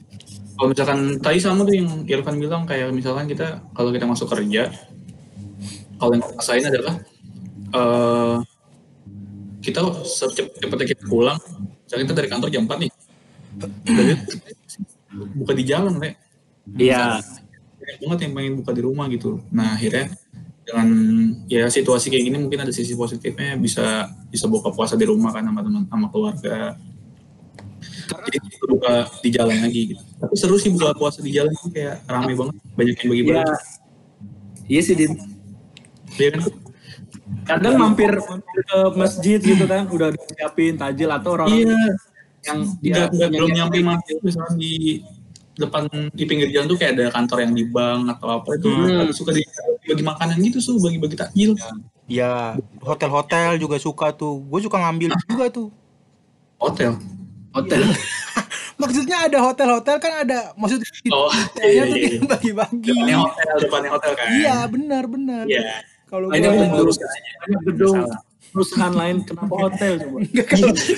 Kalau misalkan tadi sama tuh yang Irfan bilang kayak misalkan kalau kita masuk kerja, kalau yang rasain adalah kita secepatnya kita pulang, misalnya kita dari kantor jam 4 nih, buka di jalan Rek. Iya. Banyak banget yang pengen buka di rumah gitu. Nah akhirnya dengan ya situasi kayak gini mungkin ada sisi positifnya, bisa buka puasa di rumah kan sama keluarga. Jadi kita buka di jalan lagi gitu. Tapi seru sih buka puasa di jalan tuh kayak rame banget, banyak yang bagi-bagi. Iya. Iya sih Din. Iya kan? Kadang mampir ke masjid gitu kan, udah disiapin tajil atau orang yang belum nyampe masjid, misalnya di depan di pinggir jalan tuh kayak ada kantor yang di bank atau apa itu suka bagi makanan gitu, bagi-bagi takjil. Ya, hotel-hotel juga suka tuh. Gue suka ngambil juga tuh. Hotel. Maksudnya ada hotel-hotel kan ada, maksudnya iya. bagi-bagi. Depannya hotel kan. Iya, benar. Iya. Kalau banyak gedung perusahaan lain kenapa hotel coba?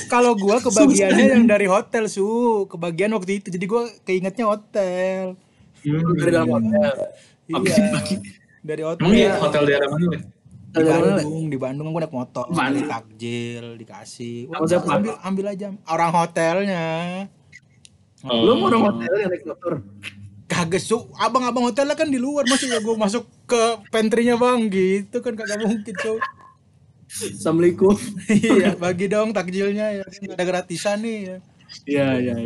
Kalau gua kebagiannya yang dari hotel kebagian waktu itu, jadi gua keingetnya hotel. Dari dalam hotel. Iya. Dari hotel. Emang hotel daerah mana? Di Bandung gue naik motor, beli takjil dikasih. Ambil aja orang hotelnya. Lu mau orang hotel yang naik motor? Kagak abang-abang hotelnya kan di luar, masih ya gue masuk ke pantry-nya bang gitu kan, kagak mungkin tuh. Assalamualaikum. Iya, bagi dong takjilnya ya, ada gratisan nih ya. Iya.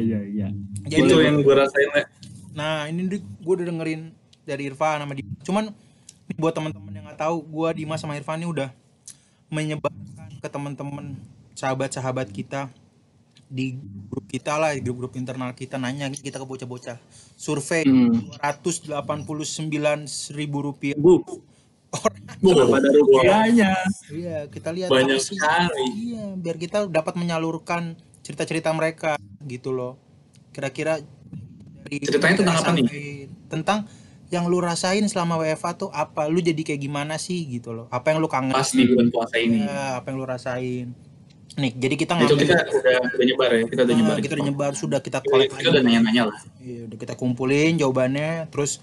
Jadi itu yang gue rasain Le. Nah ini gue udah dengerin dari Irfan sama Dimas. Cuman buat teman-teman yang nggak tahu, gue Dimas sama Irfan ini udah menyebarkan ke teman-teman sahabat-sahabat kita di grup kita lah, di grup internal kita, nanya kita ke bocah-bocah, survei 289.000 rupiah orang pada rupiahnya. Iya, kita lihat banyak sekali. Iya, biar kita dapat menyalurkan cerita-cerita mereka gitu loh. Kira-kira dari ceritanya tentang apa nih? Tentang yang lu rasain selama WFA tuh apa? Lu jadi kayak gimana sih gitu loh? Apa yang lu kangen? Pas di bulan puasa ini. Ya, apa yang lu rasain? Nih, jadi kita itu kita udah nyebar ya, kita udah nyebar, sudah kita collect kita udah nanya-nanya lah. Iya, udah kita kumpulin jawabannya, terus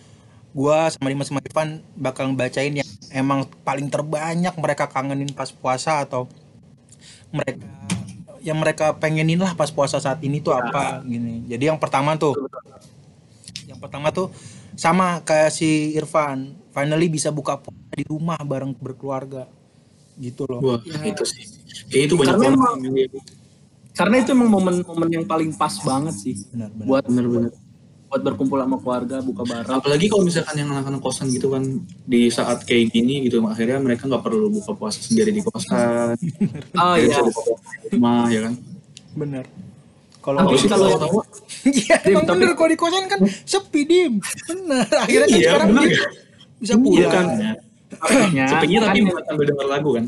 gua sama Dimas sama Irfan bakal ngebacain yang emang paling terbanyak mereka kangenin pas puasa atau mereka pengenin lah pas puasa saat ini tuh apa gini. Jadi yang pertama tuh sama kayak si Irfan, finally bisa buka puasa di rumah bareng berkeluarga gitu loh. Wah, itu sih. Kayak itu banyak banget. Karena itu emang momen yang paling pas banget sih. Benar. Buat berkumpul sama keluarga, buka bareng. Apalagi kalau misalkan yang anak-anak kosan gitu kan, di saat kayak gini gitu, akhirnya mereka nggak perlu buka puasa sendiri di kosan. Iya. Buka puasa di rumah ya kan. Bener. Kalau iya, emang bener kalau di kosan kan sepi Dim. Bener. Akhirnya kan sekarang bisa pulang. Iya kan. Sepinya tapi sambil denger lagu kan.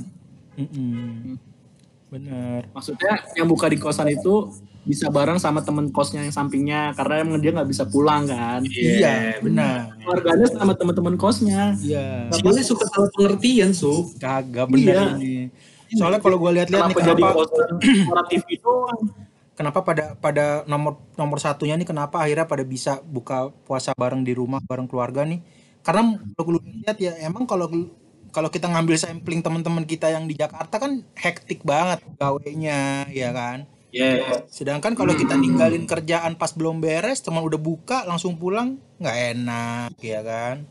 Bener. Maksudnya yang buka di kosan itu bisa bareng sama temen kosnya yang sampingnya, karena emang dia nggak bisa pulang kan. Iya, benar. Keluarganya sama teman-teman kosnya. Iya. Soalnya suka salah pengertian kagak bener ini. Soalnya kalau gue lihat-lihat nih kenapa TV doang. Kenapa pada nomor satunya nih, kenapa akhirnya pada bisa buka puasa bareng di rumah bareng keluarga nih? Karena kalau gue lihat ya emang kalau kita ngambil sampling teman-teman kita yang di Jakarta kan hektik banget gawenya, ya kan? Iya. Yeah. Sedangkan kalau kita ninggalin kerjaan pas belum beres, teman udah buka langsung pulang, nggak enak, ya kan?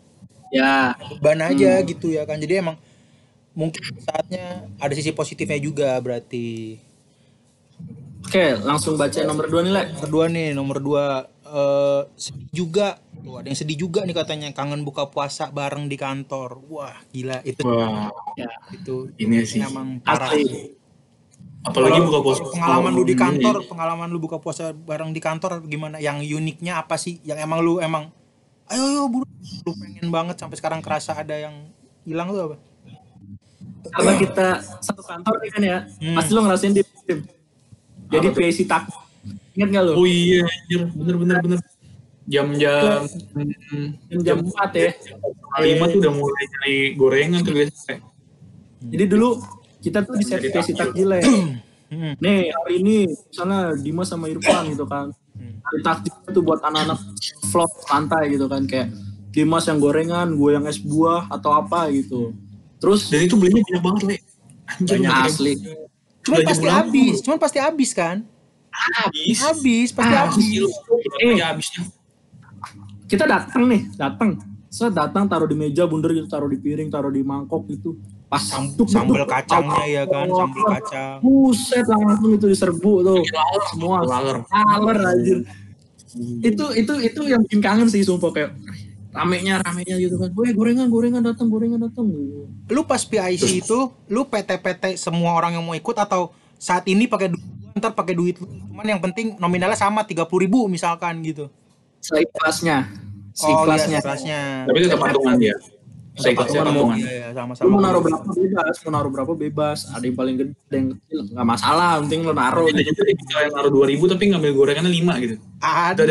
Ya. Beban aja gitu ya kan. Jadi emang mungkin saatnya ada sisi positifnya juga berarti. Oke, langsung baca nomor 2 nih, Le. Nomor 2 sedih juga. Tuh, ada yang sedih juga nih katanya, kangen buka puasa bareng di kantor. Wah, gila itu. Wah, Ya, itu ini sih. emang parah. Apalagi buka puasa. Pengalaman lu di kantor, pengalaman lu buka puasa bareng di kantor gimana? Yang uniknya apa sih? Yang emang lu ayo buru, lu pengen banget sampai sekarang kerasa ada yang hilang tuh apa? Karena kita satu kantor nih kan ya, pasti lo ngerasain di tim. Jadi PSI tak, ingat nggak lo? Oh iya, bener. Jam-jam 4 ya. 5 tuh udah mulai nyari gorengan tuh biasanya. Jadi dulu kita tuh di set PSI takjil ya. Nih hari ini misalnya Dimas sama Irfan gitu kan. Hari takjil itu buat anak-anak vlog santai gitu kan, kayak Dimas yang gorengan, gue yang es buah atau apa gitu. Terus dan itu belinya banyak banget, Le. Banyak asli. Cuman pasti habis kan? Habis, pasti habis. Habisnya. Kita datang. Saya datang taruh di meja, bundar gitu, taruh di piring, taruh di mangkok gitu. Pas sambal kacangnya ya kan, sambal kacang. Buset, langsung itu diserbu tuh. Semua laler anjir. Itu yang bikin kangen sih sumpah, kayak ramenya gitu kan. Gorengan datang. Lu pas PIC itu, lu PT semua orang yang mau ikut atau saat ini pakai duit, ntar pakai duit lu. Cuman yang penting nominalnya sama 30.000 misalkan gitu. Seikhlasnya. Tapi tetap patungan dia. Seikhlasnya patungan. Iya, sama-sama. Lu mau naruh berapa bebas. Ada yang paling gede, ada yang kecil, nggak masalah. Penting lu naruh. Ada juga yang naruh 2.000 tapi ngambil gorengannya 5 gitu. Ada.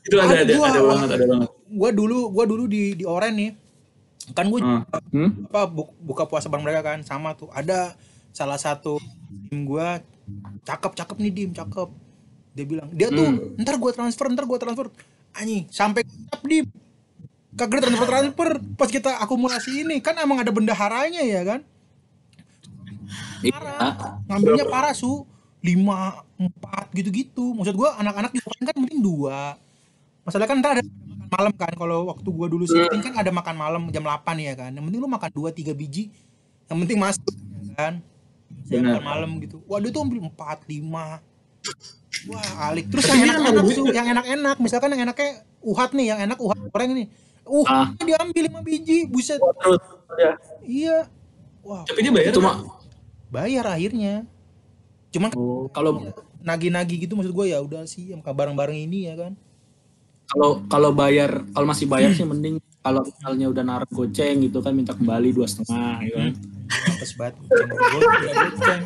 Itu ada banget. Gua dulu di Oren nih. Kan gue buka puasa bareng mereka kan, sama tuh. Ada salah satu tim gue cakep nih, Dim, cakep. Dia bilang, dia tuh ntar gue transfer. Anjing, sampai Dim. Kagak transfer. Pas kita akumulasi ini, kan emang ada bendaharanya ya kan? Parah. Ngambilnya parah, 5, 4 gitu-gitu. Maksud gue anak-anak juga kan mending 2. Masalahnya kan ntar ada makan malam kan. Kalau waktu gue dulu syuting kan ada makan malam jam 8 ya kan. Yang penting lu makan 2-3 biji. Yang penting masuk ya kan. Makan malam gitu. Waduh tuh ambil 4, 5. Wah, alik. Terus yang enak-enak, misalkan yang enaknya uhat nih, yang enak uhat goreng nih. Diambil 5 biji, buset. Terus ya. Iya. Wah. Tapi dia bayar cuma bayar akhirnya. Cuman kalau nagi-nagi gitu maksud gue ya udah sih yang bareng-bareng ini ya kan. Kalau masih bayar sih mending. Kalau misalnya udah naruh goceng gitu kan minta kembali 2,5 gitu kan. Pas banget goceng.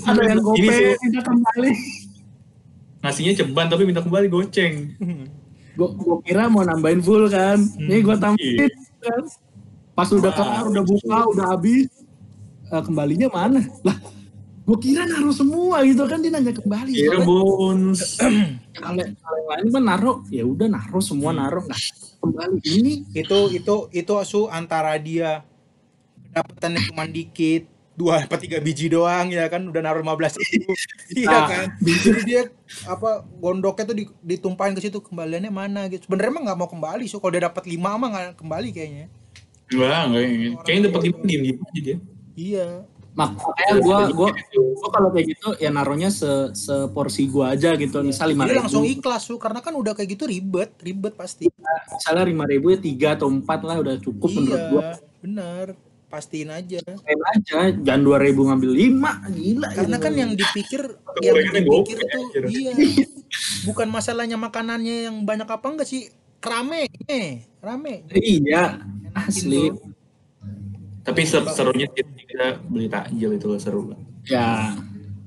Ada yang gope minta kembali. Nasinya ceban tapi minta kembali goceng. Gue kira mau nambahin full kan. Nih gue tambahin kan. Pas udah kelar, udah buka, udah habis. Kembalinya mana? Lah, gue kira naruh semua gitu kan, dia nanya kembali. Iya, bonus. Kalau yang lain kan naruh, ya udah naruh semua naruh nggak kembali. Ini itu antara dia pendapatannya cuma dikit, 2-3 biji doang ya kan, udah naruh 15.000. Iya kan. Jadi dia gondoknya tuh ditumpahin ke situ, kembaliannya mana gitu. Sebenarnya emang nggak mau kembali, kalau dia dapat 5 mah nggak kembali kayaknya. Kayaknya dapat 5 diem aja dia. Iya. Makanya gue kalau kayak gitu ya naruhnya seporsi gue aja gitu. Misal 5.000. Dia langsung ikhlas karena kan udah kayak gitu ribet pasti. Misalnya 5.000 ya 3 atau 4 lah udah cukup menurut gue. Bener. Pastiin aja. Jangan 2.000 ngambil 5, gila. Karena kan yang dipikir tuh iya. Bukan masalahnya makanannya yang banyak apa enggak sih, rame. Iya, asli. Tapi serunya kita beli takjil itu seru. Ya.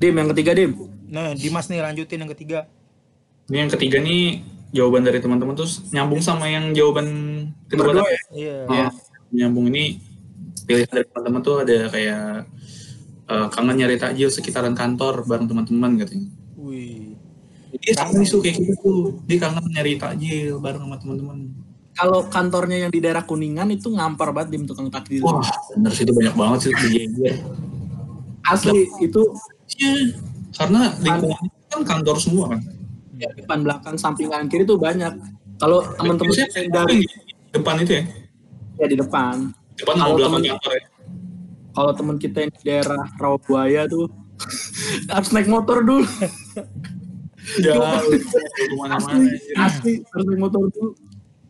Dim, yang ketiga, Dim. Nah, Dimas nih lanjutin yang ketiga. Ini yang ketiga nih jawaban dari teman-teman tuh nyambung sama yang jawaban kedua ya. Iya. Nyambung ini pilihan dari teman-teman tuh ada kayak kangen nyari takjil sekitaran kantor bareng teman-teman katanya. Wih. Dia sama nih kayak gitu tuh. Dia kangen nyari takjil bareng sama teman-teman. Kalau kantornya yang di daerah Kuningan itu ngampar banget Dim tukang takjil. Wah, bener sih itu banyak banget sih di Asli itu. Iya. Karena lingkungan kan kantor semua kan. Ya, depan belakang samping kanan kiri tuh banyak. Kalau teman-teman dari depan itu ya? Ya di depan. Depan mau belakang kantor ya. Kalau teman kita yang di daerah Rawabuaya tuh harus naik motor dulu. Jauh kemana-mana. Asli terus naik motor tuh.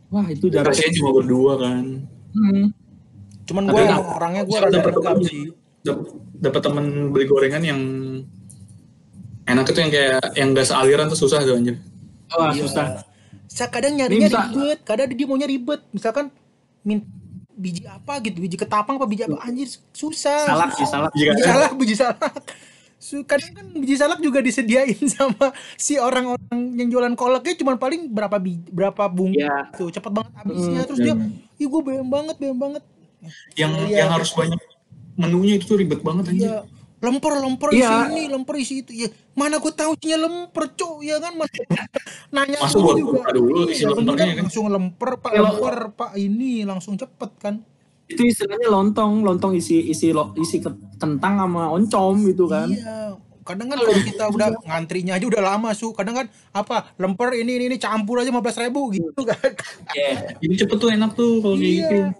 Wah itu jaraknya Jaraknya cuma berdua kan. Cuman gue orangnya gue rada tegap sih. Dapat temen beli gorengan yang enak itu yang kayak yang gak sealiran tuh susah tuh anjir. Wah susah. Kadang nyarinya ribet, kadang dia maunya ribet. Misalkan biji apa gitu, biji ketapang apa biji apa, anjir susah. Biji salak. Kadang kan biji salak juga disediain sama si orang-orang yang jualan kolaknya cuma paling berapa bungkus tuh, cepet banget habisnya. Terus dia, ih gue bayang banget. Yang harus banyak menunya itu tuh ribet banget anjir. Iya. Lemper isi ini, lemper isi itu. Ya, mana gue tahu isinya lemper, cok. Ya kan, nanya masuk juga. Dulu isi lempernya kan. Langsung lemper, Pak, ini langsung cepet kan. Itu istilahnya lontong isi kentang sama oncom gitu kan. Iya. Kadang kan kalau kita udah ngantrinya aja udah lama, Kadang kan lemper ini campur aja 15.000 gitu kan. Jadi cepet tuh, enak tuh kalau gitu.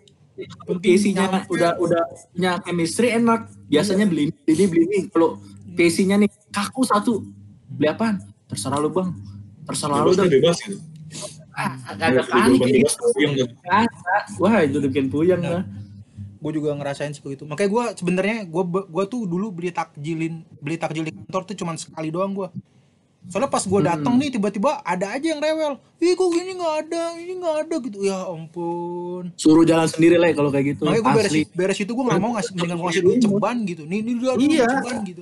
Isinya udah punya chemistry enak. Biasanya beli ini. Kalau isinya nih kaku satu, beli apaan? Terserah lu bang. Terserah lu dah. Bebas gitu. Agak aneh gitu. Wah itu bikin puyeng lah. Gue juga ngerasain sih begitu. Makanya gue sebenarnya gue tuh dulu beli takjil di kantor tuh cuman sekali doang gue. Soalnya pas gue datang nih tiba-tiba ada aja yang rewel. Ih kok ini nggak ada gitu. Ya ampun. Suruh jalan sendiri lah kalau kayak gitu. Makanya gue beres itu gue nggak mau ngasih duit ceban gitu. Nih ceban gitu.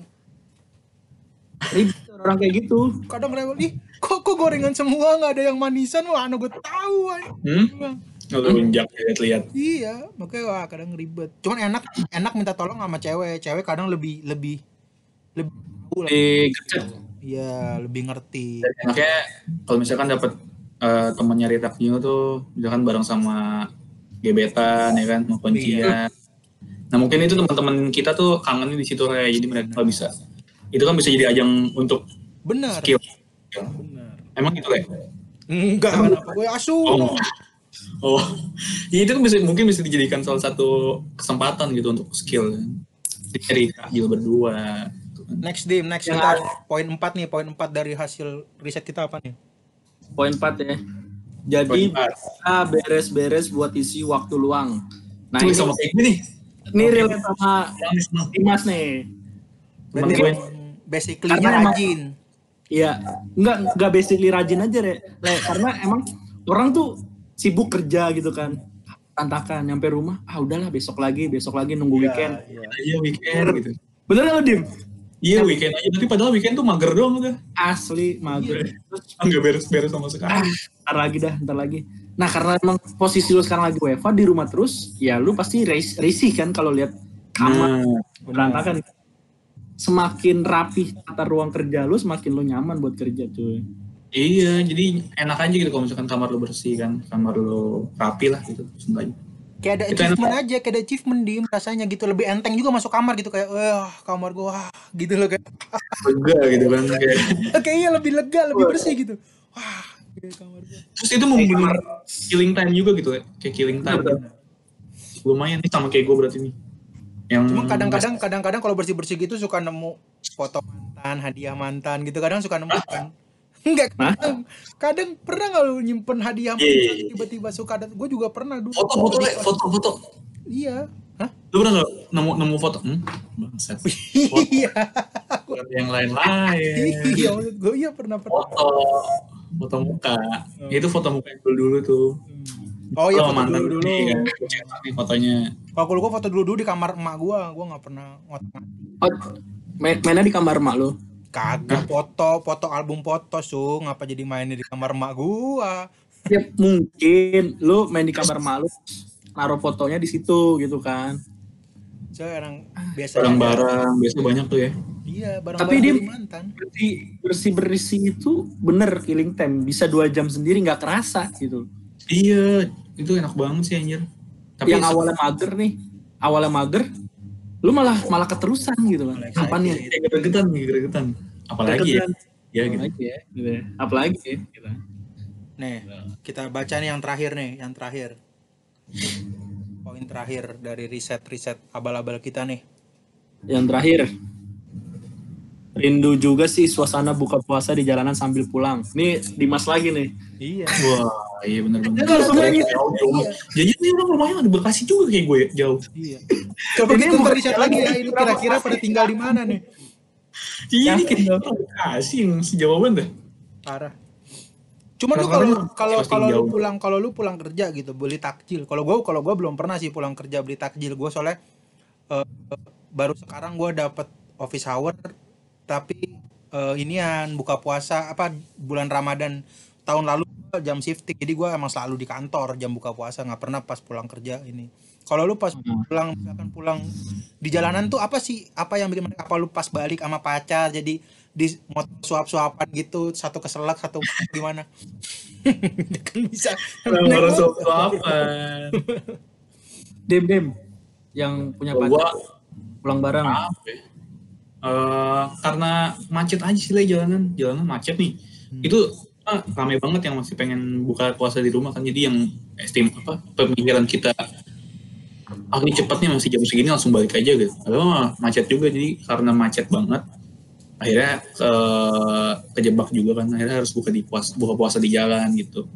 Ribet orang kayak gitu. Kadang rewel. Ih kok gorengan semua nggak ada yang manisan. Wah gue tahu. Kalau unjak lihat. Iya, makanya kadang ribet. Cuman enak minta tolong sama cewek. Cewek kadang lebih gercep. Iya, lebih ngerti. Enaknya kalau misalkan dapat teman nyari takjil tuh misalkan bareng sama gebetan ya kan, mau kuncian. Nah, mungkin itu teman-teman kita tuh kangennya di situ kayak jadi mereka bisa. Itu kan bisa jadi ajang untuk skill. Benar. Emang gitu kayak? Enggak, kenapa gue asuh. Oh, ya itu kan mungkin bisa dijadikan salah satu kesempatan gitu untuk skill. Jadi takjil berdua. Next kita poin 4 nih, poin 4 dari hasil riset kita apa nih? Poin 4 ya. Jadi kita beres-beres buat isi waktu luang. Nah, ini sama kayak gini. Ini relate sama Dimas nih. Berarti basically-nya rajin. Iya, enggak basically rajin aja, karena emang orang tuh sibuk kerja gitu kan. Tantakan nyampe rumah, udahlah besok lagi nunggu weekend. Iya, weekend gitu. Bener enggak, Dim? Iya weekend aja, tapi padahal weekend tuh mager doang udah. Asli mager. Terus nggak beres-beres sama sekali. Ntar lagi. Nah karena emang posisi lu sekarang lagi WFH di rumah terus, ya lu pasti risih kan kalau lihat kamar berantakan. Semakin rapih tata ruang kerja lu, semakin lu nyaman buat kerja cuy. Iya, jadi enak aja gitu kalau misalkan kamar lu bersih kan, kamar lu rapi lah gitu sebenarnya. Kayak ada achievement aja, kayak ada achievement Dim rasanya gitu, lebih enteng juga masuk kamar gitu kayak kamar gua gitu loh kayak lega gitu kan kayaknya lebih lega, lebih bersih gitu. Kamar gua. Terus itu membunuh killing time juga gitu ya, kayak killing time. Lumayan nih sama kayak gua berarti nih. Cuma kadang-kadang kalau bersih-bersih gitu suka nemu foto mantan, hadiah mantan gitu, kadang suka nemu kan. Enggak, kadang pernah nggak lu nyimpen hadiah tiba-tiba suka ada. Gue juga pernah dulu. Foto. Iya. Hah? Lu pernah nggak nemu foto? Bangsat. Iya. Yang lain-lain. Iya, gue pernah. Foto muka. Itu foto muka yang dulu tuh. Oh iya, foto dulu. Kan, fotonya. Kalau gue foto dulu di kamar emak gue nggak pernah ngotak-ngatik. Mainnya di kamar emak lu? Kagak, foto album foto ngapa jadi mainnya di kamar emak gua? Ya mungkin lu main di kamar emak lu, naruh fotonya di situ gitu kan. Sekarang biasa barang-barang biasa banyak tuh ya. Iya, barang-barang. Tapi dia mantan. bersih itu bener killing time, bisa 2 jam sendiri nggak kerasa gitu. Iya, itu enak banget sih anjir. Tapi yang awalnya mager, lu malah keterusan gitu kan. Kapannya? Gregetan. Apalagi ya gitu. Apalagi ya gitu. Nih, kita baca nih yang terakhir. Poin terakhir dari riset abal-abal kita nih. Yang terakhir. Rindu juga sih suasana buka puasa di jalanan sambil pulang. Nih Dimas lagi nih. Iya. Wah, iya benar-benar. Kalau semuanya Jauh. Jadi ini orang rumahnya di Bekasi juga kayak gue ya, jauh. Iya. Coba kita ntar riset lagi ya, ini kira-kira pada tinggal di mana nih? Iya ini kayak Bekasi yang sejauh banget dah. Parah. Cuma lu kalau lu pulang kerja gitu beli takjil. Kalau gua belum pernah sih pulang kerja beli takjil. Gua soalnya baru sekarang gua dapet office hour tapi inian buka puasa apa bulan Ramadan tahun lalu jam shifting. Jadi gua emang selalu di kantor jam buka puasa, nggak pernah pas pulang kerja ini. Kalau lu pas pulang misalkan pulang di jalanan tuh apa sih? Apa yang bikin apa lu pas balik sama pacar jadi di suap-suapan gitu, satu keselak satu gimana? Kan bisa. Orang suap-suapan. Dem yang punya pacar pulang bareng. Karena macet aja sih lah jalanan macet nih. Itu ramai banget yang masih pengen buka puasa di rumah kan, jadi yang pemikiran kita ini cepatnya masih jam segini langsung balik aja gitu. Padahal macet juga, jadi karena macet banget akhirnya kejebak juga kan, akhirnya harus buka puasa di jalan gitu.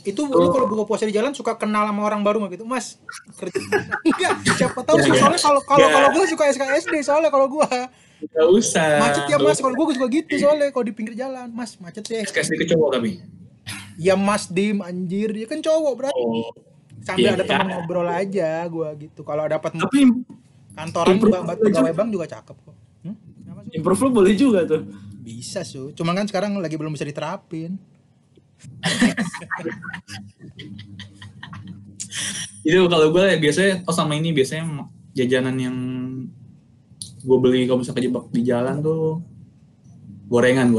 Itu lu kalau buka puasa di jalan suka kenal sama orang baru nggak gitu, Mas? Kerja enggak, siapa tahu sih, soalnya kalau gue suka SKSD soalnya kalau gue nggak usah macet ya Mas, kalau gue suka gitu soalnya kalau di pinggir jalan, Mas macet ya. SKSD ke cowok tapi ya Mas Dim anjir, dia kan cowok berarti. Sambil ada teman ngobrol aja gue gitu. Kalau dapat kantoran pegawai bank juga cakep kok. Improve lo boleh juga tuh. Bisa cuma kan sekarang lagi belum bisa diterapin. Itu kalau gue biasanya sama ini biasanya jajanan yang gue beli kalau misalnya kejebak di jalan tuh gorengan.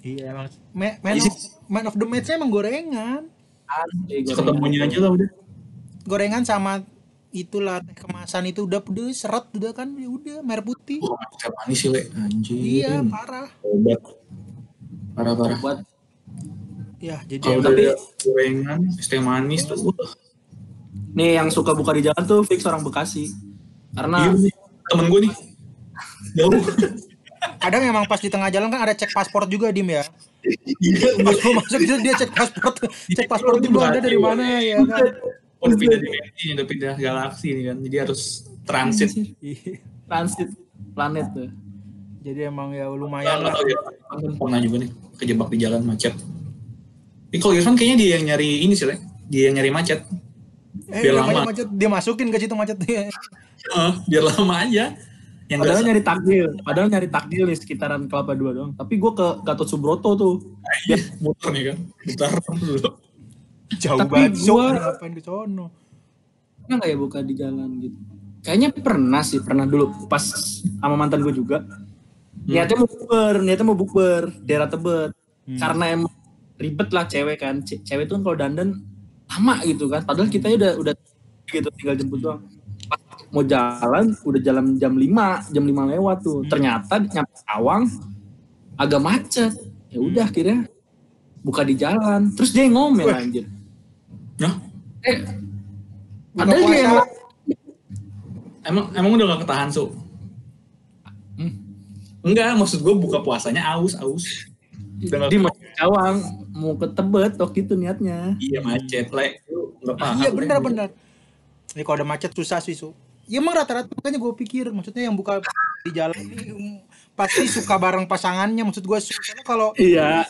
Iya emang man of the match-nya emang gorengan. Ketemunya aja lah udah. Gorengan sama itulah teh kemasan itu udah seret udah kan, ya udah merah putih. Macam manis sih le, anjir. Iya parah. Obat. Parah. Buat. Ya jadi kalau dari gorengan, teh manis tuh. Nih yang suka buka di jalan tuh fix orang Bekasi. Karena temen gue nih. Jauh. Kadang emang pas di tengah jalan kan ada cek paspor juga Dim ya. Iya, masuk itu dia cek paspor dulu ada dari mana ya kan. Udah pindah dimensi, udah pindah galaksi nih kan. Jadi harus transit planet tuh. Jadi emang ya lumayan lah. Pernah juga nih kejebak di jalan macet. Ini kalau Irfan kayaknya dia yang nyari ini sih, dia yang nyari macet. Biar lama. Macet, dia masukin ke situ macetnya. Biar lama aja. Yang padahal nyari takjil nih sekitaran Kelapa 2 doang. Tapi gue ke Gatot Subroto tuh. Dia muter nih kan. Muter dulu. Jauh banget. Ngapain ke sono? Pernah nggak ya buka di jalan gitu? Kayaknya pernah dulu pas sama mantan gue juga. Niatnya mau bukber daerah Tebet. Karena emang ribet lah cewek kan. Cewek tuh kan kalau dandan lama gitu kan. Padahal kita udah gitu tinggal jemput doang. Pas mau jalan udah jalan jam 5 lewat tuh. Ternyata nyampe Awang agak macet. Ya udah akhirnya buka di jalan. Terus dia ngomel anjir. Padahal dia emang udah gak ketahan Enggak, maksud gue buka puasanya aus. Di Awang mau ke Tebet waktu itu niatnya. Iya macet, nggak paham. Iya benar. Ini kalau ada macet susah sih Ya emang rata-rata makanya gue pikir maksudnya yang buka di jalan ini pasti suka bareng pasangannya. Maksud gue soalnya kalau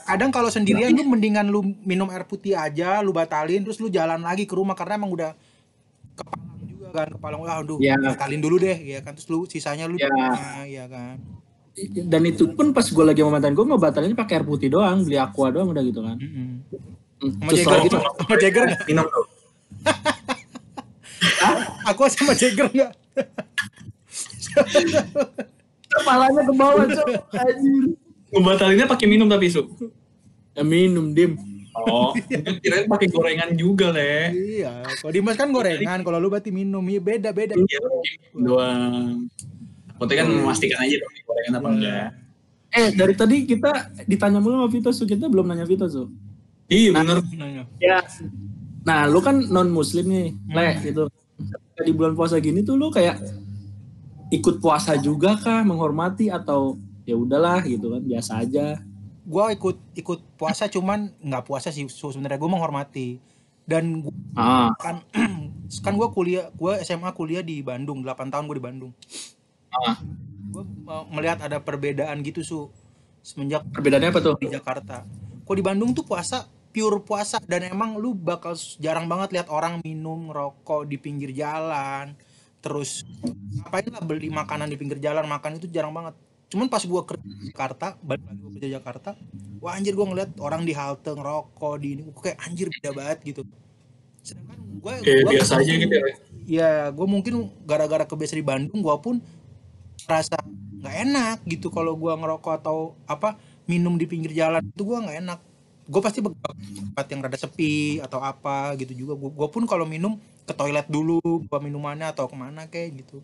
kadang kalau sendirian lu mendingan lu minum air putih aja, lu batalin terus lu jalan lagi ke rumah karena emang udah kepalang juga kan, batalin dulu deh ya kan, terus lu sisanya lu ya kan. Dan itu pun pas gue lagi sama mantan gue ngebatalinnya pakai air putih doang, beli aqua doang udah gitu kan. Sama Jagger nggak? Minum tuh. Aku sama Jagger nggak? Kepalanya ke bawah Cok. Anjir. Ngebatalinnya pakai minum tapi Ya minum Dim. Oh, kirain pakai gorengan juga le. Iya, kalau Dimas kan gorengan, kalau lu berarti minum. Iya beda. Iya, doang. Penting kan memastikan aja pakai gorengan apa enggak. Dari tadi kita ditanya mulu sama Vito, kita belum nanya Vito Iya bener. Ya. Nah, lu kan non muslim nih, Le gitu. Di bulan puasa gini tuh lu kayak ikut puasa juga kah, menghormati, atau ya udahlah gitu kan, biasa aja? Gue ikut puasa, cuman nggak puasa sih sebenarnya, gue menghormati. Dan gua, kan gue SMA kuliah di Bandung, 8 tahun gue di Bandung. Gue melihat ada perbedaan gitu semenjak Perbedaannya apa tuh di Jakarta. Kok di Bandung tuh puasa pure puasa, dan emang lu bakal jarang banget lihat orang minum rokok di pinggir jalan. Terus ngapain lah beli makanan di pinggir jalan, makan itu jarang banget. Cuman pas gue kerja di Jakarta, balik lagi gue kerja di Jakarta, wah anjir gue ngeliat orang di halte ngerokok di ini, gue kayak anjir beda banget gitu. Sedangkan gue biasa aja gitu ya. Ya gue mungkin gara-gara kebiasa di Bandung, gue pun rasa nggak enak gitu kalau gue ngerokok atau apa minum di pinggir jalan, itu gue nggak enak. Gue pasti tempat yang rada sepi atau apa gitu juga. Gue pun kalau minum ke toilet dulu, bawa minumannya atau kemana kayak gitu.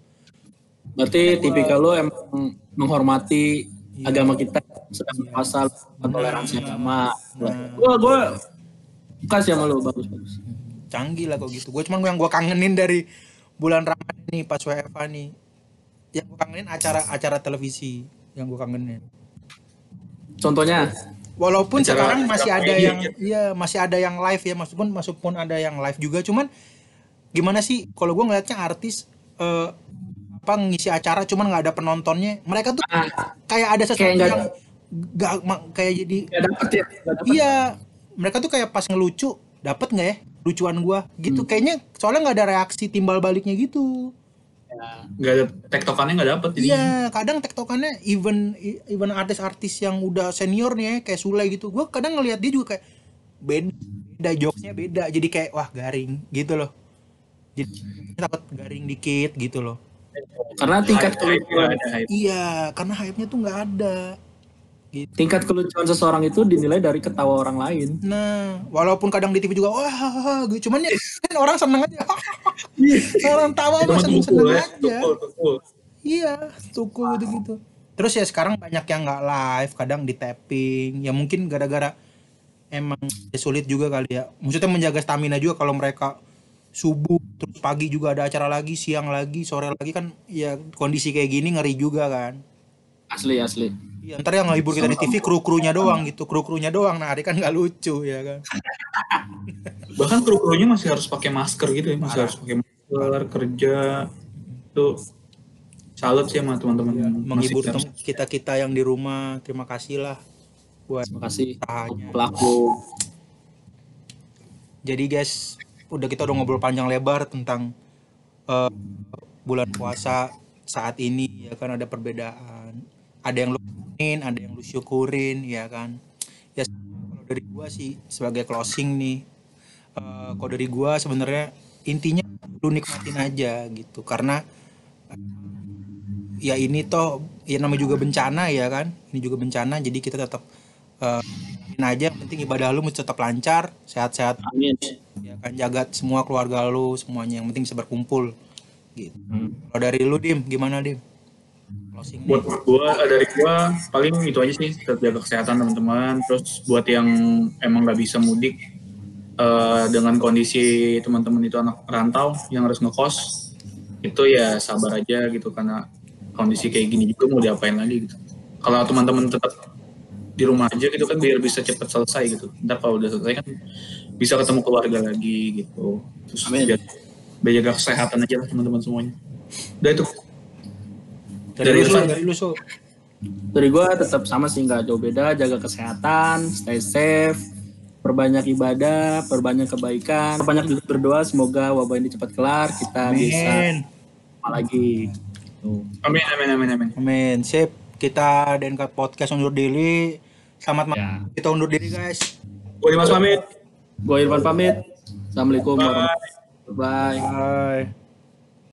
Berarti tipikal lo emang menghormati agama kita, sedang puasa, toleransi agama. Gue kasih sama lo, bagus. Canggih lah kok gitu. Gue cuman yang gue kangenin dari bulan Ramadan nih pas WFA nih, yang gue kangenin acara televisi yang gue kangenin. Contohnya? Walaupun sekarang masih ada yang masih ada yang live ya, meskipun ada yang live juga, cuman gimana sih kalau gue ngeliatnya artis ngisi acara cuman nggak ada penontonnya, mereka tuh kayak ada sesuatu yang nggak kayak jadi nggak dapet ya. Iya, mereka tuh kayak pas ngelucu dapet nggak ya lucuan gue gitu, kayaknya soalnya nggak ada reaksi timbal baliknya gitu. Nggak ada tektokannya, nggak dapet. Iya, kadang tektokannya even artis-artis yang udah senior nih ya, kayak Sule gitu, gue kadang ngelihat dia juga kayak beda jokesnya beda, jadi kayak wah garing gitu loh, jadi dapat garing dikit gitu loh, karena tingkat kelucuan karena hype-nya tuh nggak ada gitu. Tingkat kelucuan seseorang itu dinilai dari ketawa orang lain. Nah, walaupun kadang di TV juga wah gitu, cuman ya kan orang seneng aja. Orang tawa mah seneng aja. Iya, tukul gitu. Terus ya sekarang banyak yang nggak live, kadang di tapping. Ya mungkin gara-gara emang sulit juga kali ya. Maksudnya menjaga stamina juga kalau mereka subuh terus pagi juga ada acara lagi, siang lagi, sore lagi kan ya kondisi kayak gini ngeri juga kan. Asli. Iya, ntar yang ngehibur kita di TV kru-krunya doang gitu, kru-krunya doang. Nah, hari kan nggak lucu ya kan. Bahkan kru-krunya masih harus pakai masker gitu ya, masih harus pakai masker kerja. Tuh salut sih sama teman-teman yang menghibur kita yang di rumah. Terima kasih lah buat pelaku. Jadi guys, kita udah ngobrol panjang lebar tentang bulan puasa saat ini ya kan, ada perbedaan. Ada yang lu syukurin, ada yang lu syukurin ya kan. Ya kalau dari gua sih sebagai closing nih, kalau dari gua sebenarnya intinya lu nikmatin aja gitu, karena ya ini toh ya namanya juga bencana ya kan, ini juga bencana, jadi kita tetap aja, yang penting ibadah lu mesti tetap lancar, sehat-sehat. Amin. Ya kan, jaga semua keluarga lu semuanya, yang penting bisa berkumpul gitu. Kalau dari lu Dim, gimana Dim? Buat dari gua paling itu aja sih, tetap jaga kesehatan teman-teman. Terus buat yang emang nggak bisa mudik, dengan kondisi teman-teman itu anak rantau yang harus ngekos, itu ya sabar aja gitu, karena kondisi kayak gini juga mau diapain lagi gitu. Kalau teman-teman tetap di rumah aja gitu kan, biar bisa cepat selesai gitu. Ntar kalau udah selesai kan bisa ketemu keluarga lagi gitu. Terus biar jaga kesehatan aja lah teman-teman semuanya. Udah itu. Dari gue tetap sama sih, nggak jauh beda, jaga kesehatan, stay safe, perbanyak ibadah, perbanyak kebaikan, perbanyak juga berdoa semoga wabah ini cepat kelar, kita bisa lagi. Amin. Sip, kita Denkat Podcast undur diri. Selamat malam. Kita undur diri guys. Gue Dimas pamit. Gue Irfan pamit. Assalamualaikum warahmatullahi wabarakatuh. Bye.